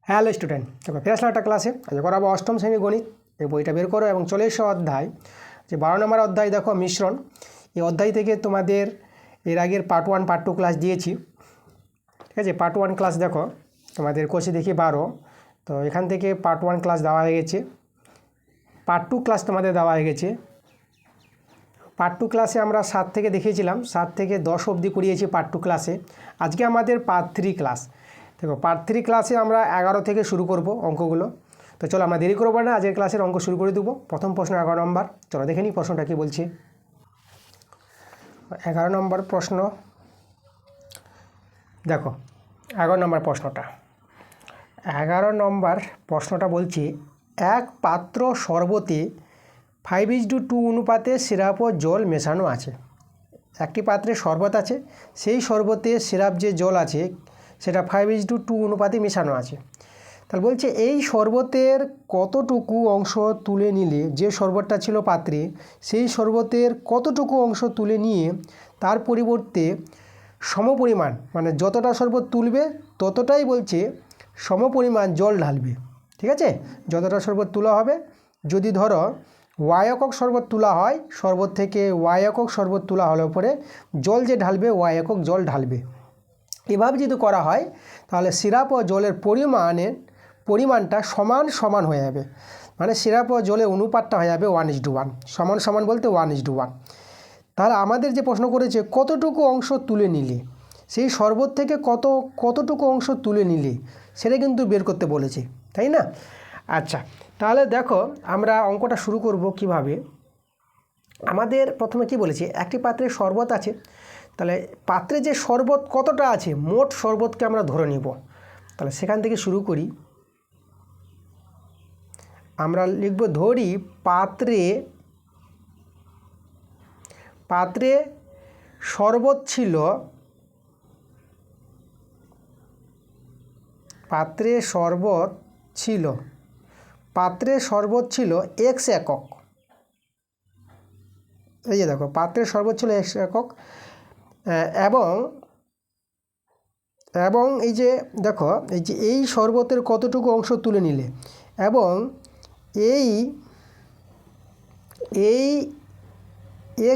Hello student, দেখো ফের আসলাম একটা ক্লাসে। আজ করাবো অষ্টম শ্রেণী গণিত। এই বইটা বের করো এবং চলে এসো অধ্যায় যে 12 নম্বর অধ্যায়। দেখো মিশ্রণ। এই অধ্যায় থেকে তোমাদের এর আগের পার্ট 1 পার্ট 2 ক্লাস দিয়েছি, ঠিক আছে। পার্ট 1 ক্লাস দেখো তোমাদের কোর্সে দেখি 12, তো এখান থেকে পার্ট 1 ক্লাস দেওয়া হয়ে গেছে। পার্ট 2 ক্লাস তোমাদের দেওয়া হয়ে গেছে। পার্ট 2 ক্লাসে আমরা 7 থেকে দেখিয়েছিলাম, 7 থেকে 10 অবধি করিয়েছি পার্ট 2 ক্লাসে। আজকে আমাদের পার্ট 3 ক্লাস। দেখো পার্ট 3 ক্লাসে আমরা 11 থেকে শুরু করব অঙ্কগুলো। তো চলো আমরা দেরি করবো না, আজকের ক্লাসের অঙ্ক শুরু করে দেবো। প্রথম প্রশ্ন 11 নম্বর। চলো দেখে নিই প্রশ্নটা কী বলছে। 11 নম্বর প্রশ্ন দেখো, 11 নম্বর প্রশ্নটা 11 নম্বর প্রশ্নটা বলছে, এক পাত্র শরবতে 5:2 অনুপাতে সিরাপ ও জল মেশানো আছে। একটি পাত্রে শরবত আছে, সেই শরবতে সিরাপ যে জল আছে সেটা 5:2 অনুপাতে মেশানো আছে। তাহলে বলছে এই শরবতের কতটুকু অংশ তুলে নিলে, যে শরবতটা ছিল পাত্রে সেই শরবতের কতটুকু অংশ তুলে নিয়ে তার পরিবর্তে সমপরিমাণ, মানে যতটা শরবত তুলবে ততটাই বলছে সমপরিমাণ জল ঢালবে। ঠিক আছে, যতটা শরবত তোলা হবে, যদি ধরো ওয়াই একক শরবত তোলা হয়, শরবত থেকে ওয়াই একক শরবত তোলা হলে পরে জল যে ঢালবে ওয়াই একক জল ঢালবে। এভাবে যদি করা হয় তাহলে সিরাপ ও জলের পরিমাণটা সমান সমান হয়ে যাবে, মানে সিরাপ ও জলের অনুপাতটা হয়ে যাবে 1:1, সমান সমান বলতে 1:1। তাহলে আমাদের যে প্রশ্ন করেছে কতটুকু অংশ তুলে নিলে, সেই শরবত থেকে কতটুকু অংশ তুলে নিলে সেটা কিন্তু বের করতে বলেছে, তাই না? আচ্ছা, তাহলে দেখো আমরা অঙ্কটা শুরু করব কিভাবে। আমাদের প্রথমে কি বলেছে, একটি পাত্রে শরবত আছে। তাহলে পাত্রে যে শরবত কতটা আছে, মোট শরবতকে আমরা ধরে নিব। তাহলে সেখান থেকে শুরু করি। আমরা লিখব, ধরি পাত্রে শরবত ছিল, পাত্রে শরবত ছিল x একক। এই যে দেখো পাত্রে শরবত ছিল x একক, এবং এই যে দেখো এই শরবতের কতটুকু অংশ তুলে নিলে, এবং এই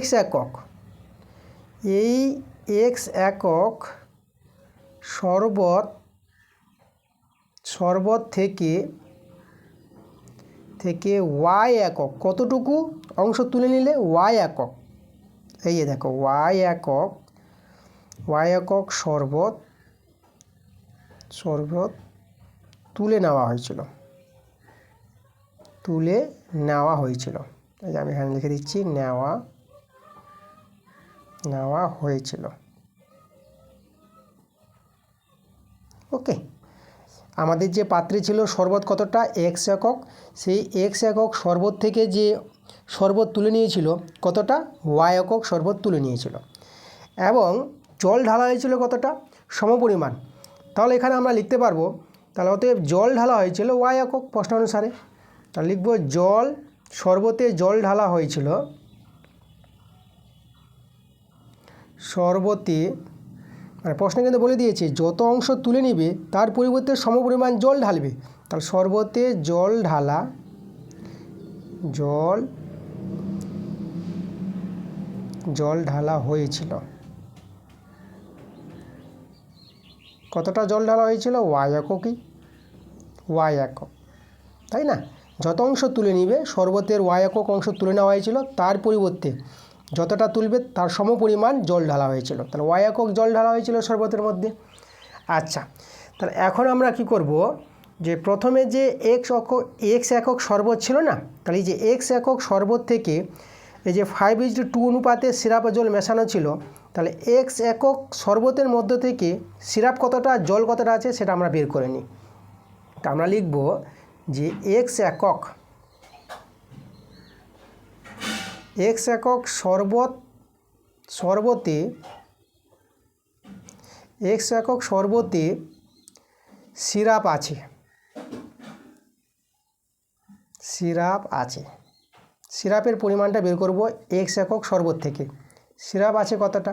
x একক, এই x একক শরবত থেকে y একক কতটুকু অংশ তুলে নিলে, y একক, এই যে দেখো y একক শরবত তুলে নেওয়া হয়েছিল। এই যে আমি এখানে লিখে দিচ্ছি, নেওয়া হয়েছিল। ওকে, আমাদের যে পাত্রে ছিল শরবত কতটা, x একক, সেই x একক শরবত থেকে যে শরবত তুলে নিয়েছিল কতটা, y একক শরবত তুলে নিয়েছিল, এবং জল ঢালা হয়েছিল কতটা, সমপরিমাণ। তাহলে এখানে আমরা লিখতে পারবো, তাহলে অতএব জল ঢালা হয়েছিল y একক প্রশ্ন অনুসারে। তাহলে লিখব, শরবতে জল ঢালা হয়েছিল, শরবতে, মানে প্রশ্ন কিন্তু বলে দিয়েছে যত অংশ তুলে নিবে তার পরিবর্তে সমপরিমাণ জল ঢালবে। তাহলে শরবতে জল ঢালা হয়েছিল, কতটা জল ঢালা হয়েছিল, y একক, তাই না? যত অংশ তুলে নিবে শরবতের y একক অংশ তুলে নেওয়া হয়েছিল, তার পরিবর্তে যতটা তুলবে তার সমপরিমাণ জল ঢালা হয়েছিল। তাহলে y একক জল ঢালা হয়েছিল শরবতের মধ্যে। আচ্ছা, তাহলে এখন আমরা কি করব, যে প্রথমে যে x একক শরবত ছিল না, তাহলে এই যে x একক শরবত থেকে এই যে 5:2 অনুপাতে সিরাপ ও জল মেশানো ছিল, তাহলে x একক শরবতের মধ্য থেকে সিরাপ কতটা জল কতটা আছে সেটা আমরা বের করে নিই। তা আমরা লিখব যে x একক শরবতে সিরাপ আছে, সিরাপের পরিমাণটা বের করব x একক শরবত থেকে। সিরাপ আছে কতটা,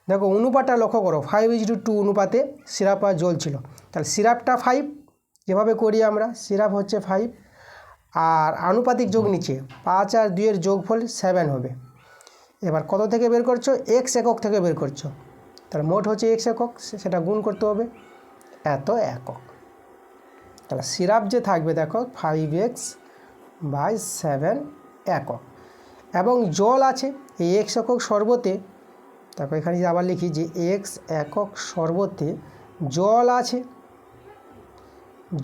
দেখো অনুপাতটা লক্ষ্য করো, 5:2 অনুপাতে সিরাপ আর জল ছিল। তাহলে সিরাপটা 5, যেভাবে করি আমরা, সিরাপ হচ্ছে 5 আর আনুপাতিক যোগ নিচে 5 আর 2 এর যোগফল 7 হবে। এবার কত থেকে বের করছো? x একক থেকে বের করছো, তাহলে মোট হচ্ছে x একক, সেটা গুণ করতে হবে এত একক। তাহলে সিরাপ যে থাকবে দেখো 5x/7 একক, এবং জল আছে এই x একক শরবতে। তারপর এখানে যে আবার লিখি যে x একক শরবতে জল আছে,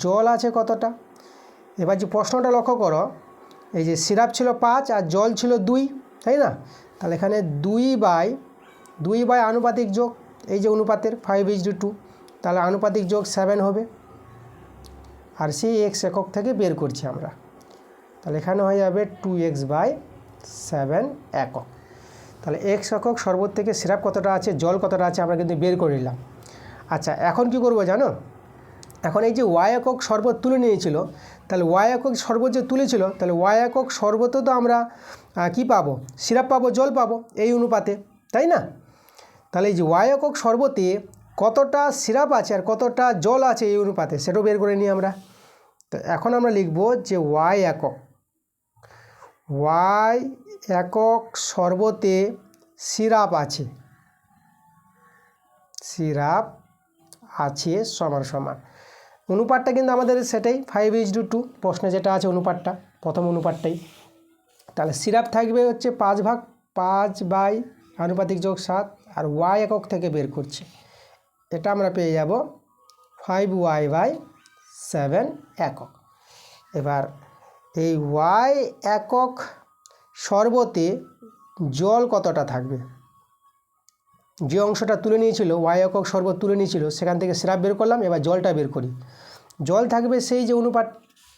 জল আছে কতটা। এবার যে প্রশ্নটা লক্ষ্য করো, এই যে সিরাপ ছিল 5 আর জল ছিল 2, তাই না? তাহলে এখানে 2/2 আনুপাতিক যোগ, এই যে অনুপাতের 5:2, তাহলে আনুপাতিক যোগ 7 হবে, আর সেই x একক থেকে বের করছি আমরা। তাহলে এখানে হয়ে যাবে 2x/7 একক। তাহলে x একক শরবত থেকে সিরাপ কতটা আছে, জল কতটা আছে আমরা কিন্তু বের করে নিলাম। আচ্ছা, এখন কি করব জানো? এখন এই যে y একক শরবত তুলে নিয়েছিল, তাহলে y একক শরবত যে তুলেছিল, তাহলে y একক শরবতে তো আমরা কি পাবো? সিরাপ পাবো, জল পাবো এই অনুপাতে, তাই না? তাহলে এই যে y একক শরবতে কতটা সিরাপ আছে আর কতটা জল আছে এই অনুপাতে, সেটাও বের করে নিই আমরা। তো এখন আমরা লিখব যে y একক শরবতে সিরাপ আছে, সিরাপ আছে সমান সমান, অনুপাতটা কিন্তু আমাদের সেটাই 5:2, প্রশ্নে যেটা আছে অনুপাতটা, প্রথম অনুপাতটাই। তাহলে সিরাপ থাকবে হচ্ছে 5/5 আনুপাতিক যোগ 7, আর y একক থেকে বের করছি, এটা আমরা পেয়ে যাব 5y/7 একক। এবার এই y একক শরবতে জল কতটা থাকবে, যে অংশটা তুলে নিয়েছিল y একক শরবত তুলে নিয়েছিল সেখান থেকে সিরাপ বের করলাম, এবার জলটা বের করি। জল থাকবে সেই যে অনুপাত,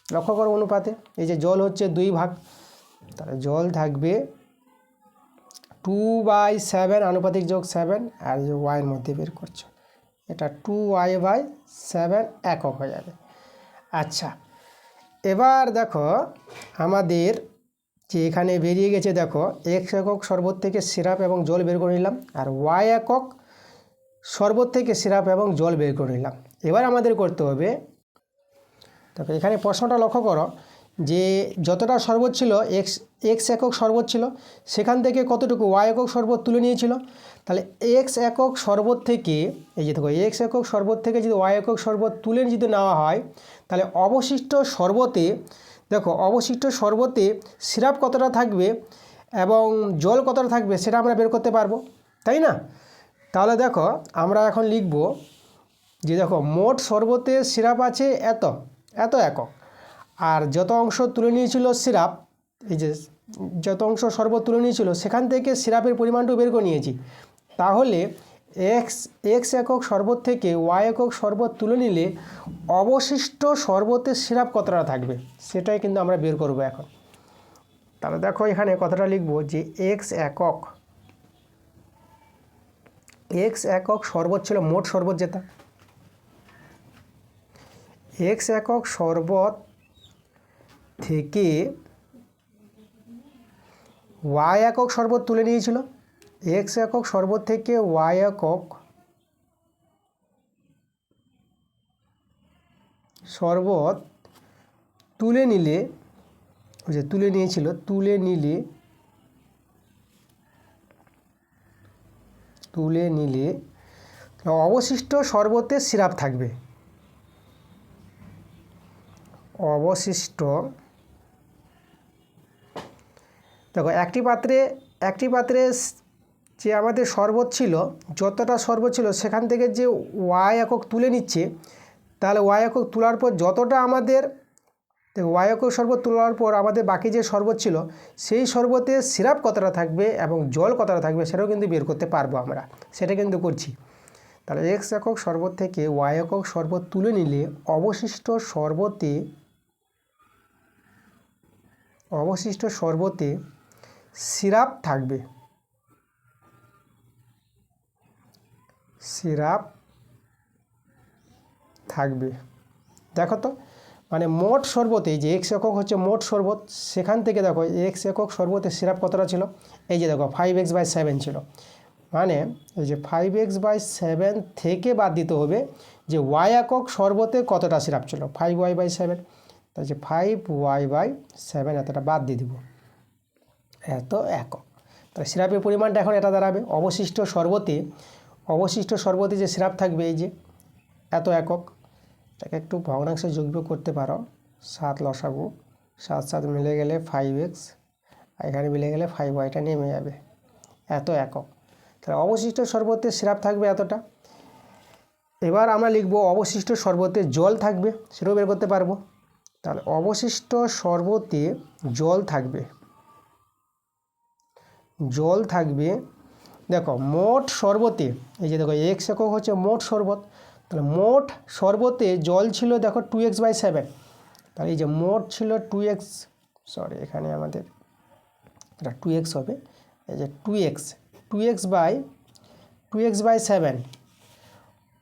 লক্ষ্য করো অনুপাতে, এই যে জল হচ্ছে 2 ভাগ, তাহলে জল থাকবে 2/7 আনুপাতিক যোগ 7, আর যে y এর মধ্যে বের করছো এটা 2y/7 একক হয়ে যাবে। আচ্ছা, এবার দেখো আমাদের যে এখানে বেরিয়ে গেছে, দেখো x একক শরবত থেকে সিরাপ এবং জল বের করে নিলাম, আর y একক শরবত থেকে সিরাপ এবং জল বের করে নিলাম। এবার আমাদের করতে হবে, তারপরে এখানে প্রশ্নটা লক্ষ্য করো যে যতটা শরবত ছিল x একক শরবত ছিল, সেখান থেকে কতটুকু y একক শরবত তুলে নিয়েছিল। তাহলে x একক শরবত থেকে, এই যে দেখো x একক শরবত থেকে যদি y একক শরবত তুলে যদি নেওয়া হয়, তাহলে অবশিষ্ট শরবতে, দেখো অবশিষ্ট শরবতে সিরাপ কতটা থাকবে এবং জল কতটা থাকবে সেটা আমরা বের করতে পারবো, তাই না? তাহলে দেখো আমরা এখন লিখব যে দেখো মোট শরবতে সিরাপ আছে এত একক, আর যত অংশ তুলে নিয়েছিল সিরাপ, এই যে যত অংশ শরবত তুলে নিয়েছিল সেখান থেকে সিরাপের পরিমাণটাও বের করে নিয়েছি। তাহলে x একক শরবত থেকে y একক শরবত তুলে নিলে অবশিষ্ট শরবতের সিরাপ কতটা থাকবে সেটাই কিন্তু আমরা বের করব এখন। তাহলে দেখো এখানে কথাটা লিখব যে x একক শরবত ছিল মোট শরবত যেটা, x একক শরবত থেকে y একক শরবত তুলে নিয়েছিল, x একক শরবত থেকে y একক শরবত তুলে নিলে, ওই যে তুলে নিয়েছিল, তুলে নিলে অবশিষ্ট শরবতে সিরাপ থাকবে, অবশিষ্ট, দেখো একটি পাত্রে যে আমাদের শরবত ছিল, যতটা শরবত ছিল সেখান থেকে যে y একক তুলে নিচ্ছে, তাহলে y একক তোলার পর যতটা আমাদের, দেখো y একক শরবত তোলার পর আমাদের বাকি যে শরবত ছিল সেই শরবতে সিরাপ কতটা থাকবে এবং জল কতটা থাকবে সেটাও কিন্তু বের করতে পারবো আমরা, সেটা কিন্তু করছি। তাহলে x একক শরবত থেকে y একক শরবত তুলে নিলে অবশিষ্ট শরবতে সিরাপ থাকবে, দেখো তো, মানে মোট শরবতে যে x একক হচ্ছে মোট শরবত, সেখান থেকে দেখো x একক শরবতে সিরাপ কতটা ছিল, এই যে দেখো 5x/7 ছিল, মানে এই যে 5x/7 থেকে বাদ দিতে হবে যে ওয়াই একক শরবতে কতটা সিরাপ ছিল 5y/7, তাই যে 5y/7 এতটা বাদ দিয়ে দিব, এত একক। তাহলে সিরাপের পরিমাণটা এখন এটা দাঁড়াবে অবশিষ্ট শরবতে যে সিরাপ থাকবে এই যে এত একক। এটাকে একটু ভগ্নাংশে যোগ বিয়োগ করতে পারো, 7 লসাগু 7 মিলে গেলে 5x, এখানে মিলে গেলে 5y নেমে যাবে, এত একক। তাহলে অবশিষ্ট শরবতে সিরাপ থাকবে এতটা। এবার আমরা লিখব অবশিষ্ট শরবতে জল থাকবে, সেটাও বের করতে পারবো। তাহলে অবশিষ্ট শরবতে জল থাকবে, দেখো মোট শরবতে, এই যে দেখো x একক হচ্ছে মোট শরবত, তাহলে মোট শরবতে জল ছিল দেখো 2x/7, তাহলে এই যে মোট ছিল 2x, সরি এখানে আমাদের এটা 2x হবে, এই যে 2x/7,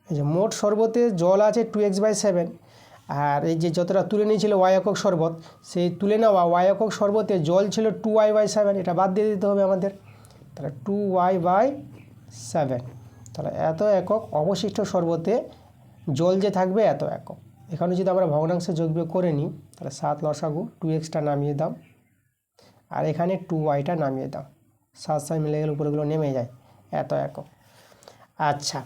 এই যে মোট শরবতে জল আছে 2x/7, আর এই যে যতটা তুলে নিয়েছিল y একক শরবত, সেই তুলে নেওয়া y একক শরবতে জল ছিল 2y/7, এটা বাদ দিয়ে দিতে হবে আমাদের, তাহলে 2y/7, তাহলে এত একক অবশিষ্ট শরবতে জল যে থাকবে এত একক। এখানে যদি আমরা ভগ্নাংশে যোগ বিয়োগ করে নিই, তাহলে 7 লসাগু 2xটা নামিয়ে দাও, আর এখানে 2yটা নামিয়ে দাও, 7 মিলে গেলে উপরেগুলো নেমে যায়, এত একক। আচ্ছা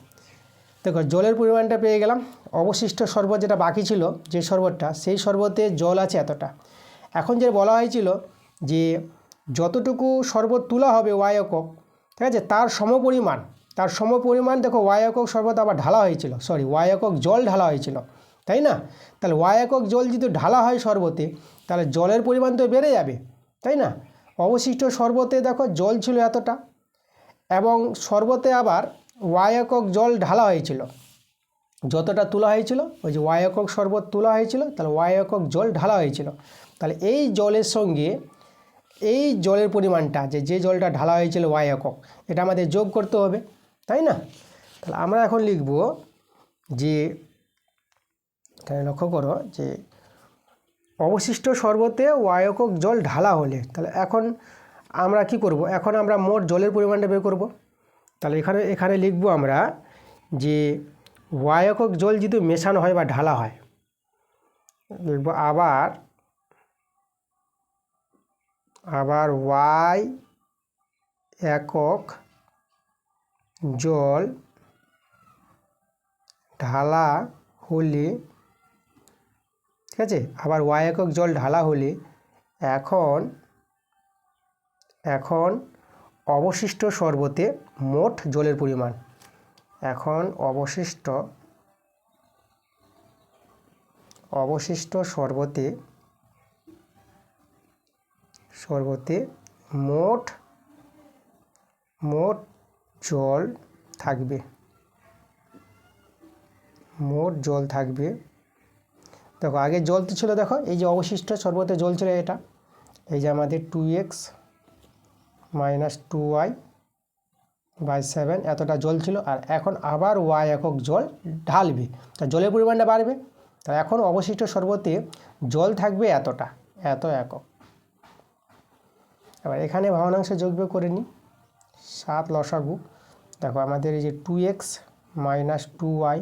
দেখো জলের পরিমাণটা পেয়ে গেলাম, অবশিষ্ট শরবত যেটা বাকি ছিল যে শরবতটা, সেই শরবতে জল আছে এতটা। এখন যে বলা হয়েছিল যে যতটুকু শরবত তোলা হবে y একক, ঠিক আছে, তার সমপরিমাণ দেখো y একক শরবত আবার ঢালা হয়েছিল, সরি y একক জল ঢালা হয়েছিল, তাই না? তাহলে y একক জল যদি ঢালা হয় শরবতে, তাহলে জলের পরিমাণ তো বেড়ে যাবে, তাই না? অবশিষ্ট শরবতে দেখো জল ছিল এতটা, এবং শরবতে আবার y একক জল ঢালা হয়েছিল, যতটা তোলা হয়েছিল ওই যে y একক শরবত তোলা হয়েছিল, তাহলে y একক জল ঢালা হয়েছিল। তাহলে এই জলের সঙ্গে এই জলের পরিমাণটা যে জলটা ঢালা হয়েছিল y একক, এটা আমাদের যোগ করতে হবে, তাই না? তাহলে আমরা এখন লিখব যে, তাহলে লক্ষ্য করো যে অবশিষ্ট শরবতে y একক জল ঢালা হলে, তাহলে এখন আমরা কি করব, এখন আমরা মোট জলের পরিমাণটা বের করব। তাহলে এখানে লিখব আমরা যে y একক জল যদি মেশানো হয় বা ঢালা হয়, লিখব আবার y একক জল ঢালা হলে, ঠিক আছে, আবার y একক জল ঢালা হলে এখন অবশিষ্ট শরবতে মোট জলের পরিমাণ, এখন অবশিষ্ট শরবতে মোট জল থাকবে, দেখো আগে জল তো ছিল, দেখো এই যে অবশিষ্ট শরবতে জল ছিল এটা, এই যে আমাদের 2x - 2y/7 এতটা জল ছিল, আর এখন আবার y একক জল ঢালবে, তা জলের পরিমাণটা বাড়বে। তা এখন অবশিষ্ট শরবতে জল থাকবে এতটা, এত একক। এবার এখানে ভগ্নাংশে যোগ বিয়োগ করে নিই, 7 লসাগু, দেখো আমাদের এই যে 2x - 2y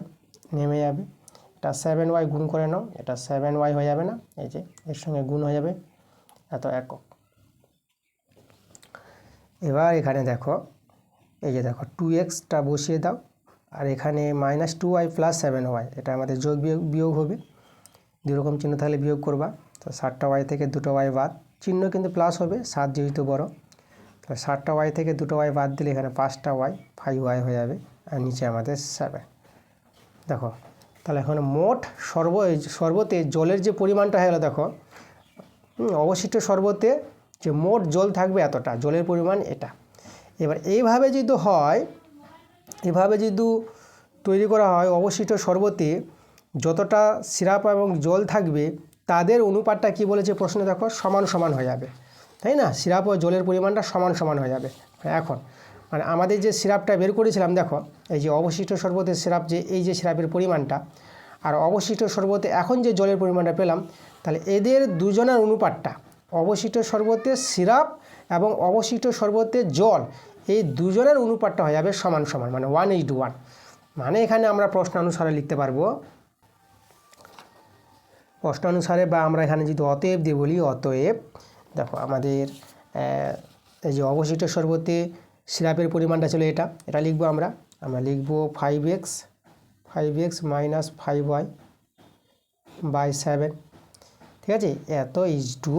নেমে যাবে, এটা 7y গুণ করে নাও, এটা 7y হয়ে যাবে না, এই যে এর সঙ্গে গুণ হয়ে যাবে, এত একক। এবার এখানে দেখো এই যে দেখো 2xটা বসিয়ে দাও, আর এখানে -2y + 7y, এটা আমাদের যোগ বিয়োগ হবে, দুই রকম চিহ্ন থাকলে বিয়োগ করবা, তো 7টা y থেকে 2টা y বাদ, চিহ্ন কিন্তু প্লাস হবে, 7 যেহেতু বড়, তাহলে 7টা y থেকে 2টা y বাদ দিলে এখানে 5টা y 5y হয়ে যাবে, আর নিচে আমাদের 7। দেখো তাহলে এখন মোট শরবতে জলের যে পরিমাণটা হয়ে গেল, দেখো অবশিষ্ট শরবতে যে মোট জল থাকবে এতটা, জলের পরিমাণ এটা। এবার এইভাবে যদি তৈরি করা হয় অবশিষ্ট শরবতে যতটা সিরাপ এবং জল থাকবে তাদের অনুপাতটা কি বলেছে প্রশ্নে, দেখো সমান সমান হয়ে যাবে, তাই না? সিরাপ ও জলের পরিমাণটা সমান সমান হয়ে যাবে। এখন মানে আমাদের যে সিরাপটা বের করেছিলাম, দেখো এই যে অবশিষ্ট শরবতের সিরাপ, যে এই যে সিরাপের পরিমাণটা, আর অবশিষ্ট শরবতে এখন যে জলের পরিমাণটা পেলাম, তাহলে এদের দুজনের অনুপাতটা, অবশিষ্ট শরবতের সিরাপ এবং অবশিষ্ট শরবতের জল, এই দুজনের অনুপাতটা হয়ে যাবে সমান সমান, মানে 1:1। মানে এখানে আমরা প্রশ্নানুসারে লিখতে পারবো, প্রশ্নানুসারে, বা আমরা এখানে যদি অতএব দিয়ে বলি, অতএব দেখো আমাদের এই যে অবশিষ্ট শরবতে সিরাপের পরিমাণটা ছিল এটা লিখবো আমরা লিখবো 5x মাইনাস 5y বাই 7, ঠিক আছে, এত ইজ টু,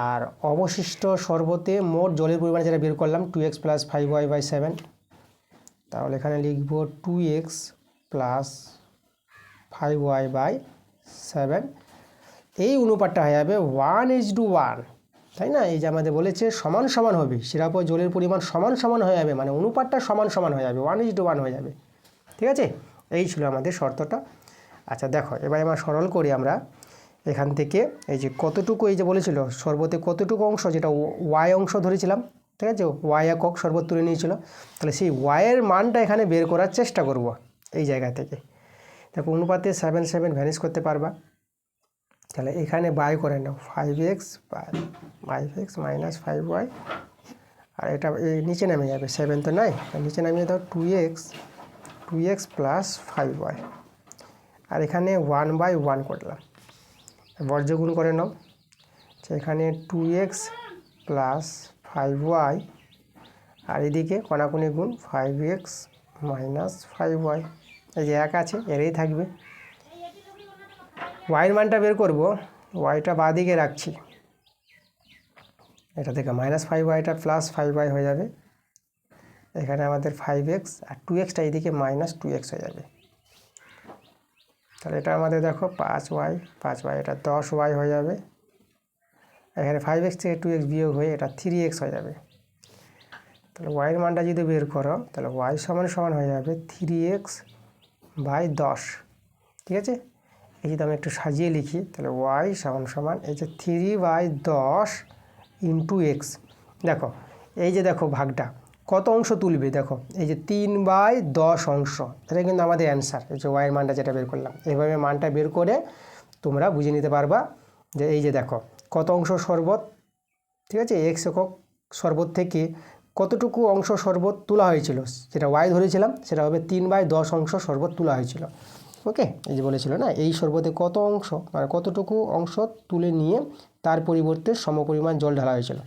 আর অবশিষ্ট শরবতে মোট জলের পরিমাণ যেটা বের করলাম 2x প্লাস 5y বাই 7, তাহলে এখানে লিখবো 2x প্লাস 5y বাই 7। এই অনুপাতটা হয়ে যাবে 1:1, তাই না? এই যে আমাদের বলেছে সমান সমান হবে, সিরাপ ও জলের পরিমাণ সমান সমান হয়ে যাবে, মানে অনুপাতটা সমান সমান হয়ে যাবে, 1:1 হয়ে যাবে, ঠিক আছে? এই ছিল আমাদের শর্তটা। আচ্ছা দেখো, এবার আমরা সরল করি আমরা এখান থেকে, এই যে কতটুকু, এই যে বলেছিল শরবতে কতটুকু অংশ, যেটা ওয়াই অংশ ধরেছিলাম, ঠিক আছে, ওয়াই একক শরবত তুলে নিয়েছিল, তাহলে সেই ওয়াইয়ের মানটা এখানে বের করার চেষ্টা করব এই জায়গা থেকে। দেখো অনুপাতে 7 ভ্যানিশ করতে পারবা, তাহলে এখানে বাই করে নাও 5x মাইনাস 5y, আর এটা এই নিচে নামে যাবে, 7 তো নাই, নিচে নামিয়ে দাও 2x প্লাস 5y, আর এখানে 1/1 করলাম, বর্জ্যগুণ করে নাও, এখানে 2x প্লাস 5y, আর এদিকে কণাকুণি গুণ 5x মাইনাস 5y, এই যে এক আছে এরই থাকবে। ওয়াইয়ের মানটা বের করব, ওয়াইটা বাঁ দিকে রাখছি, এটা থেকে মাইনাস 5yটা প্লাস 5y হয়ে যাবে, এখানে আমাদের 5x আর 2xটা এইদিকে মাইনাস 2x হয়ে যাবে, তাহলে এটা আমাদের দেখো 5y এটা 10y হয়ে যাবে, এখানে 5x থেকে 2x বিয়োগ হয়ে এটা 3x হয়ে যাবে, তাহলে ওয়াইয়ের মানটা যদি বের করো তাহলে y সমান সমান হয়ে যাবে 3x বাই 10, ঠিক আছে? এই যদি আমি একটু সাজিয়ে লিখি, তাহলে y সমান সমান এই যে 3/10 ইন্টু x, দেখো এই যে দেখো ভাগটা কত অংশ তুলবে, দেখো এই যে 3/10 অংশ, এটা কিন্তু আমাদের অ্যান্সার, এই যে ওয়াইয়ের মানটা যেটা বের করলাম, এইভাবে মানটা বের করে তোমরা বুঝে নিতে পারবা যে এই যে দেখো কত অংশ শরবত, ঠিক আছে, x একক শরবত থেকে কতটুকু অংশ শরবত তোলা হয়েছিল, যেটা ওয়াই ধরেছিলাম সেটা হবে 3/10 অংশ শরবত তোলা হয়েছিল, ওকে? এই যে বলেছিল না, এই শরবতে কত অংশ, মানে কতটুকু অংশ তুলে নিয়ে তার পরিবর্তে সমপরিমাণ জল ঢালা হয়েছিল,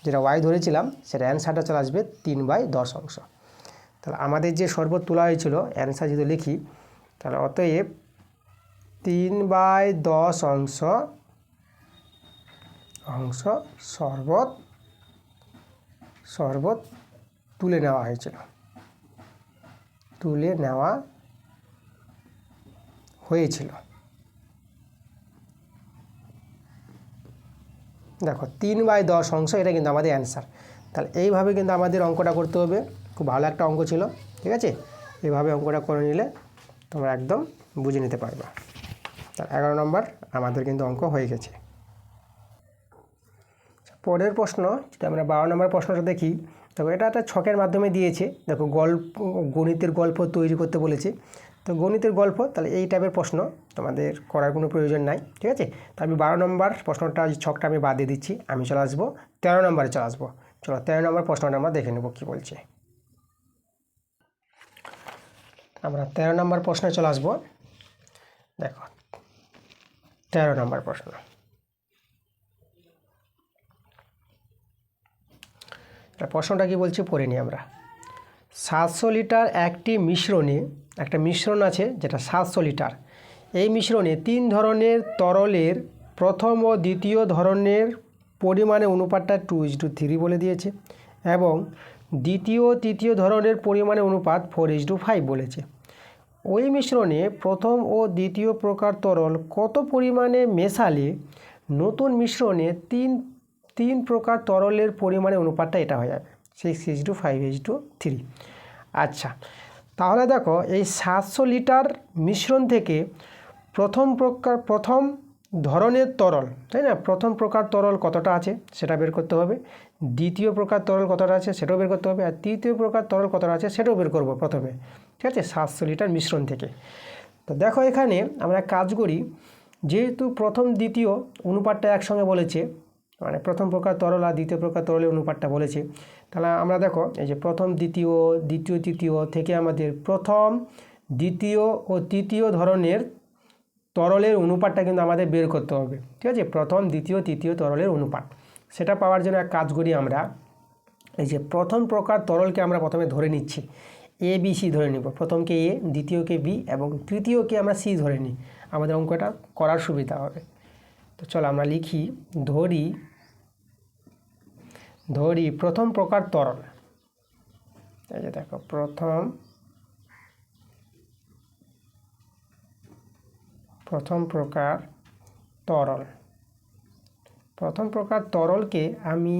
যেটা ওয়াই ধরেছিলাম সেটা অ্যান্সারটা চলে আসবে 3/10 অংশ। তাহলে আমাদের যে শরবত তোলা হয়েছিল, অ্যান্সার যদি লিখি, তাহলে অতএব 3/10 অংশ শরবত তুলে নেওয়া হয়েছিল, দেখো 3/10 অংশ, এটা কিন্তু আমাদের অ্যান্সার। তাহলে এইভাবে কিন্তু আমাদের অঙ্কটা করতে হবে, খুব ভালো একটা অঙ্ক ছিল, ঠিক আছে? এইভাবে অঙ্কটা করে নিলে তোমরা একদম বুঝে নিতে পারবে। তার 11 নম্বর আমাদের কিন্তু অঙ্ক হয়ে গেছে। পরের প্রশ্ন, যদি আমরা 12 নম্বর প্রশ্নটা দেখি, দেখো এটা একটা ছকের মাধ্যমে দিয়েছে, দেখো গণিতের গল্প তৈরি করতে বলেছে, তো গণিতের গল্প, তাহলে এই টাইপের প্রশ্ন তোমাদের করার কোনো প্রয়োজন নাই, ঠিক আছে? তো আমি 12 নম্বর প্রশ্নটা, ছকটা আমি বাদ দিয়ে দিচ্ছি, আমি চলে আসবো 13 নম্বরে চলে আসবো। চলো 13 নম্বর প্রশ্নটা আমরা দেখে নেব কী বলছে। আমরা 13 নম্বর প্রশ্নে চলে আসবো। দেখো 13 নম্বর প্রশ্ন, প্রশ্নটা কি বলছে পড়ে নিই আমরা। 700 লিটার একটা মিশ্রণ আছে যেটা 700 লিটার, এই মিশ্রণে 3 ধরনের তরলের প্রথম ও দ্বিতীয় ধরনের পরিমাণে অনুপাতটা 2:3 বলে দিয়েছে, এবং দ্বিতীয় ও তৃতীয় ধরনের পরিমাণে অনুপাত 4:5 বলেছে। ওই মিশ্রণে প্রথম ও দ্বিতীয় প্রকার তরল কত পরিমাণে মেশালে নতুন মিশ্রণে তিন প্রকার তরলের পরিমাণে অনুপাতটা এটা হয়ে যাবে 6:5:3। আচ্ছা, তাহলে দেখো এই 700 লিটার মিশ্রণ থেকে প্রথম ধরনের তরল, তাই না, প্রথম প্রকার তরল কতটা আছে সেটা বের করতে হবে, দ্বিতীয় প্রকার তরল কতটা আছে সেটাও বের করতে হবে, আর তৃতীয় প্রকার তরল কতটা আছে সেটাও বের করব প্রথমে, ঠিক আছে, 700 লিটার মিশ্রণ থেকে। তো দেখো এখানে আমরা কাজ করি, যেহেতু প্রথম দ্বিতীয় অনুপাতটা একসঙ্গে বলেছে, মানে প্রথম প্রকার তরল আর দ্বিতীয় প্রকার তরলের অনুপাতটা বলেছে। তাহলে আমরা দেখো এই যে প্রথম দ্বিতীয় দ্বিতীয় তৃতীয় থেকে আমাদের প্রথম দ্বিতীয় ও তৃতীয় ধরনের তরলের অনুপাতটা কিন্তু আমাদের বের করতে হবে, ঠিক আছে। প্রথম দ্বিতীয় তৃতীয় তরলের অনুপাত, সেটা পাওয়ার জন্য এক কাজ করি আমরা, এই যে প্রথম প্রকার তরলকে আমরা প্রথমে ধরে নিচ্ছি, এ বি সি ধরে নিব। প্রথমকে এ, দ্বিতীয়কে বি এবং তৃতীয়কে আমরা সি ধরে নিই, আমাদের অঙ্কটা করার সুবিধা হবে। তো চলো আমরা লিখি, ধরি প্রথম প্রকার তরল। এই যে দেখো প্রথম প্রকার তরল, প্রথম প্রকার তরলকে আমি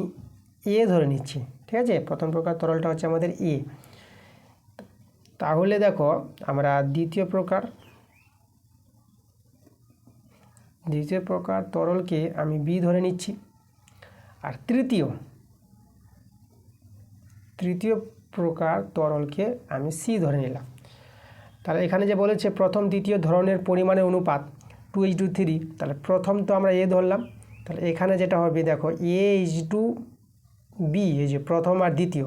এ ধরে নিচ্ছি, ঠিক আছে। প্রথম প্রকার তরলটা হচ্ছে আমাদের এ। তাহলে দেখো আমরা দ্বিতীয় প্রকার তরলকে আমি বি ধরে নিচ্ছি, আর তৃতীয় প্রকার তরলকে আমি সি ধরে নিলাম। তাহলে এখানে যে বলেছে প্রথম দ্বিতীয় ধরনের পরিমাণের অনুপাত 2:3, তাহলে প্রথম তো আমরা এ ধরলাম, তাহলে এখানে যেটা হবে দেখো A:B, এই যে প্রথম আর দ্বিতীয়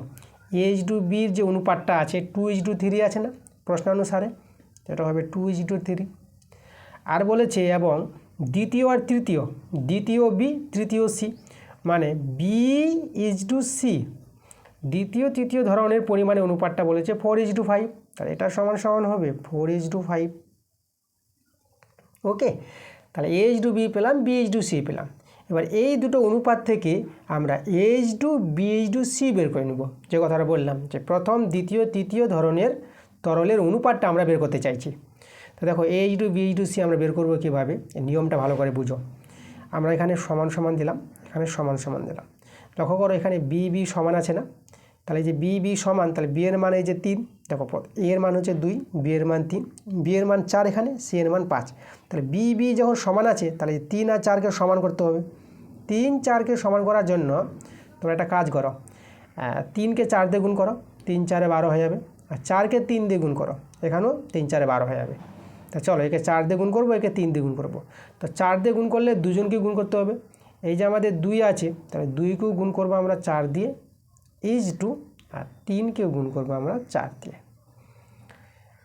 A:Bর যে অনুপাতটা আছে 2:3 আছে না প্রশ্নানুসারে, এটা হবে 2:3। আর বলেছে এবং দ্বিতীয় আর তৃতীয়, দ্বিতীয় বি তৃতীয় সি, মানে B:C। দ্বিতীয় তৃতীয় ধরনের পরিমাণের অনুপাতটা বলেছে 4:5, তাহলে এটা সমান হবে 4:5। ওকে, তাহলে A:B পেলাম, B:C পেলাম। এবার এই দুটো অনুপাত থেকে আমরা A:B:C বের করে নেব, যে কথাটা বললাম যে প্রথম দ্বিতীয় তৃতীয় ধরনের তরলের অনুপাতটা আমরা বের করতে চাইছি। তো দেখো A:B:C আমরা বের করবো কীভাবে, নিয়মটা ভালো করে বুঝো। আমরা এখানে সমান সমান দিলাম, এখানে সমান সমান দিলাম। লক্ষ্য করো এখানে B সমান আছে না, তাহলে এই যে B সমান, তাহলে B এর মান এই যে 3, দেখো A এর মান হচ্ছে 2, B এর মান 3, B এর মান 4 এখানে, C এর মান 5। তাহলে B যখন সমান আছে তাহলে 3 আর 4কে সমান করতে হবে। 3 4কে সমান করার জন্য তোমরা একটা কাজ করো, 3কে 4 দিয়ে গুণ করো, 3 4 12 হয়ে যাবে। আর 4কে 3 দিয়ে গুণ করো, এখানেও 3 4 12 হয়ে যাবে। তা চলো একে 4 দিয়ে গুণ করবো, একে 3 দিয়ে গুণ করবো। তো 4 দিয়ে গুণ করলে দুজনকে গুণ করতে হবে। এই যে আমাদের 2 আছে, তাহলে 2কেও গুণ করবো আমরা 4 দিয়ে, আর 3কেও গুণ করবো আমরা 4 দিয়ে।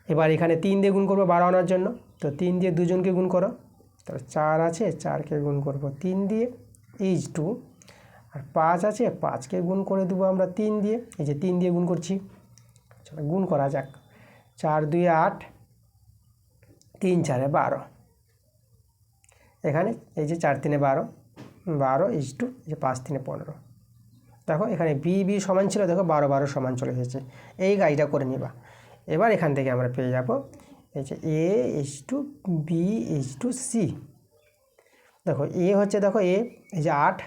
এবার এখানে 3 দিয়ে গুণ করবো 12 আনার জন্য, তো 3 দিয়ে দুজনকে গুণ করো, তাহলে 4 আছে, 4কে গুণ করবো 3 দিয়ে, আর 5 আছে, 5কে গুণ করে দেবো আমরা 3 দিয়ে। এই যে 3 দিয়ে গুণ করছি, চলো গুণ করা যাক। 4 2 8, 3 4 12, এখানে এই যে 4 3 12, 12 এই যে 5 3 15। দেখো এখানে B সমান ছিল, দেখো 12 12 সমান চলে এসেছে। এই কাজটা করে নিবা। এবার এখান থেকে আমরা পেয়ে যাব এই যে A:B:C। দেখো এ হচ্ছে, দেখো এ এই যে 8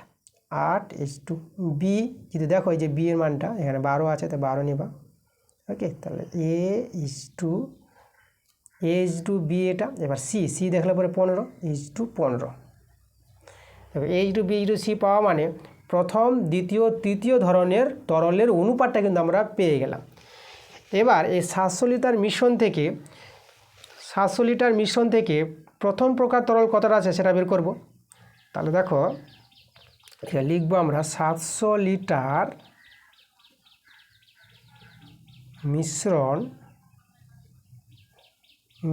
B, যদি দেখো এই যে B এর মানটা এখানে 12 আছে, তো 12 নিবা। ওকে, তাহলে A:B এটা। এবার C দেখলে পরে 15:15। দেখো A:B:C পাওয়া মানে প্রথম দ্বিতীয় তৃতীয় ধরনের তরলের অনুপাতটা কিন্তু আমরা পেয়ে গেলাম। এবার এই 700 লিটার মিশ্রণ থেকে প্রথম প্রকার তরল কতটা আছে সেটা বের করব। তাহলে দেখো এটা লিখবো আমরা 700 লিটার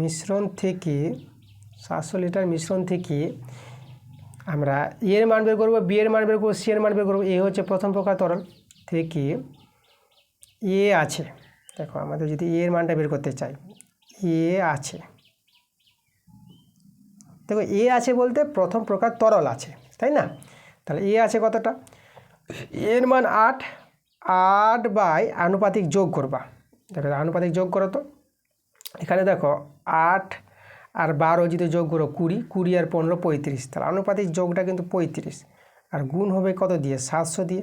মিশ্রণ থেকে 700 লিটার মিশ্রণ থেকে আমরা এর মান বের করবো, বি এর মান বের করবো, সি এর মান বের করবো। এ হচ্ছে প্রথম প্রকার তরল থেকে এ আছে, দেখো আমাদের যদি এর মানটা বের করতে চাই, এ আছে, দেখো এ আছে বলতে প্রথম প্রকার তরল আছে, তাই না। তাহলে এ আছে কতটা, এর মান 8 বাই আনুপাতিক যোগ করবা। দেখো আনুপাতিক যোগ করো, তো এখানে দেখো 8 আর 12 যদি যোগ করো 20, 20 আর 15 35, তাহলে আনুপাতিক যোগটা কিন্তু 35, আর গুণ হবে কত দিয়ে, 700 দিয়ে।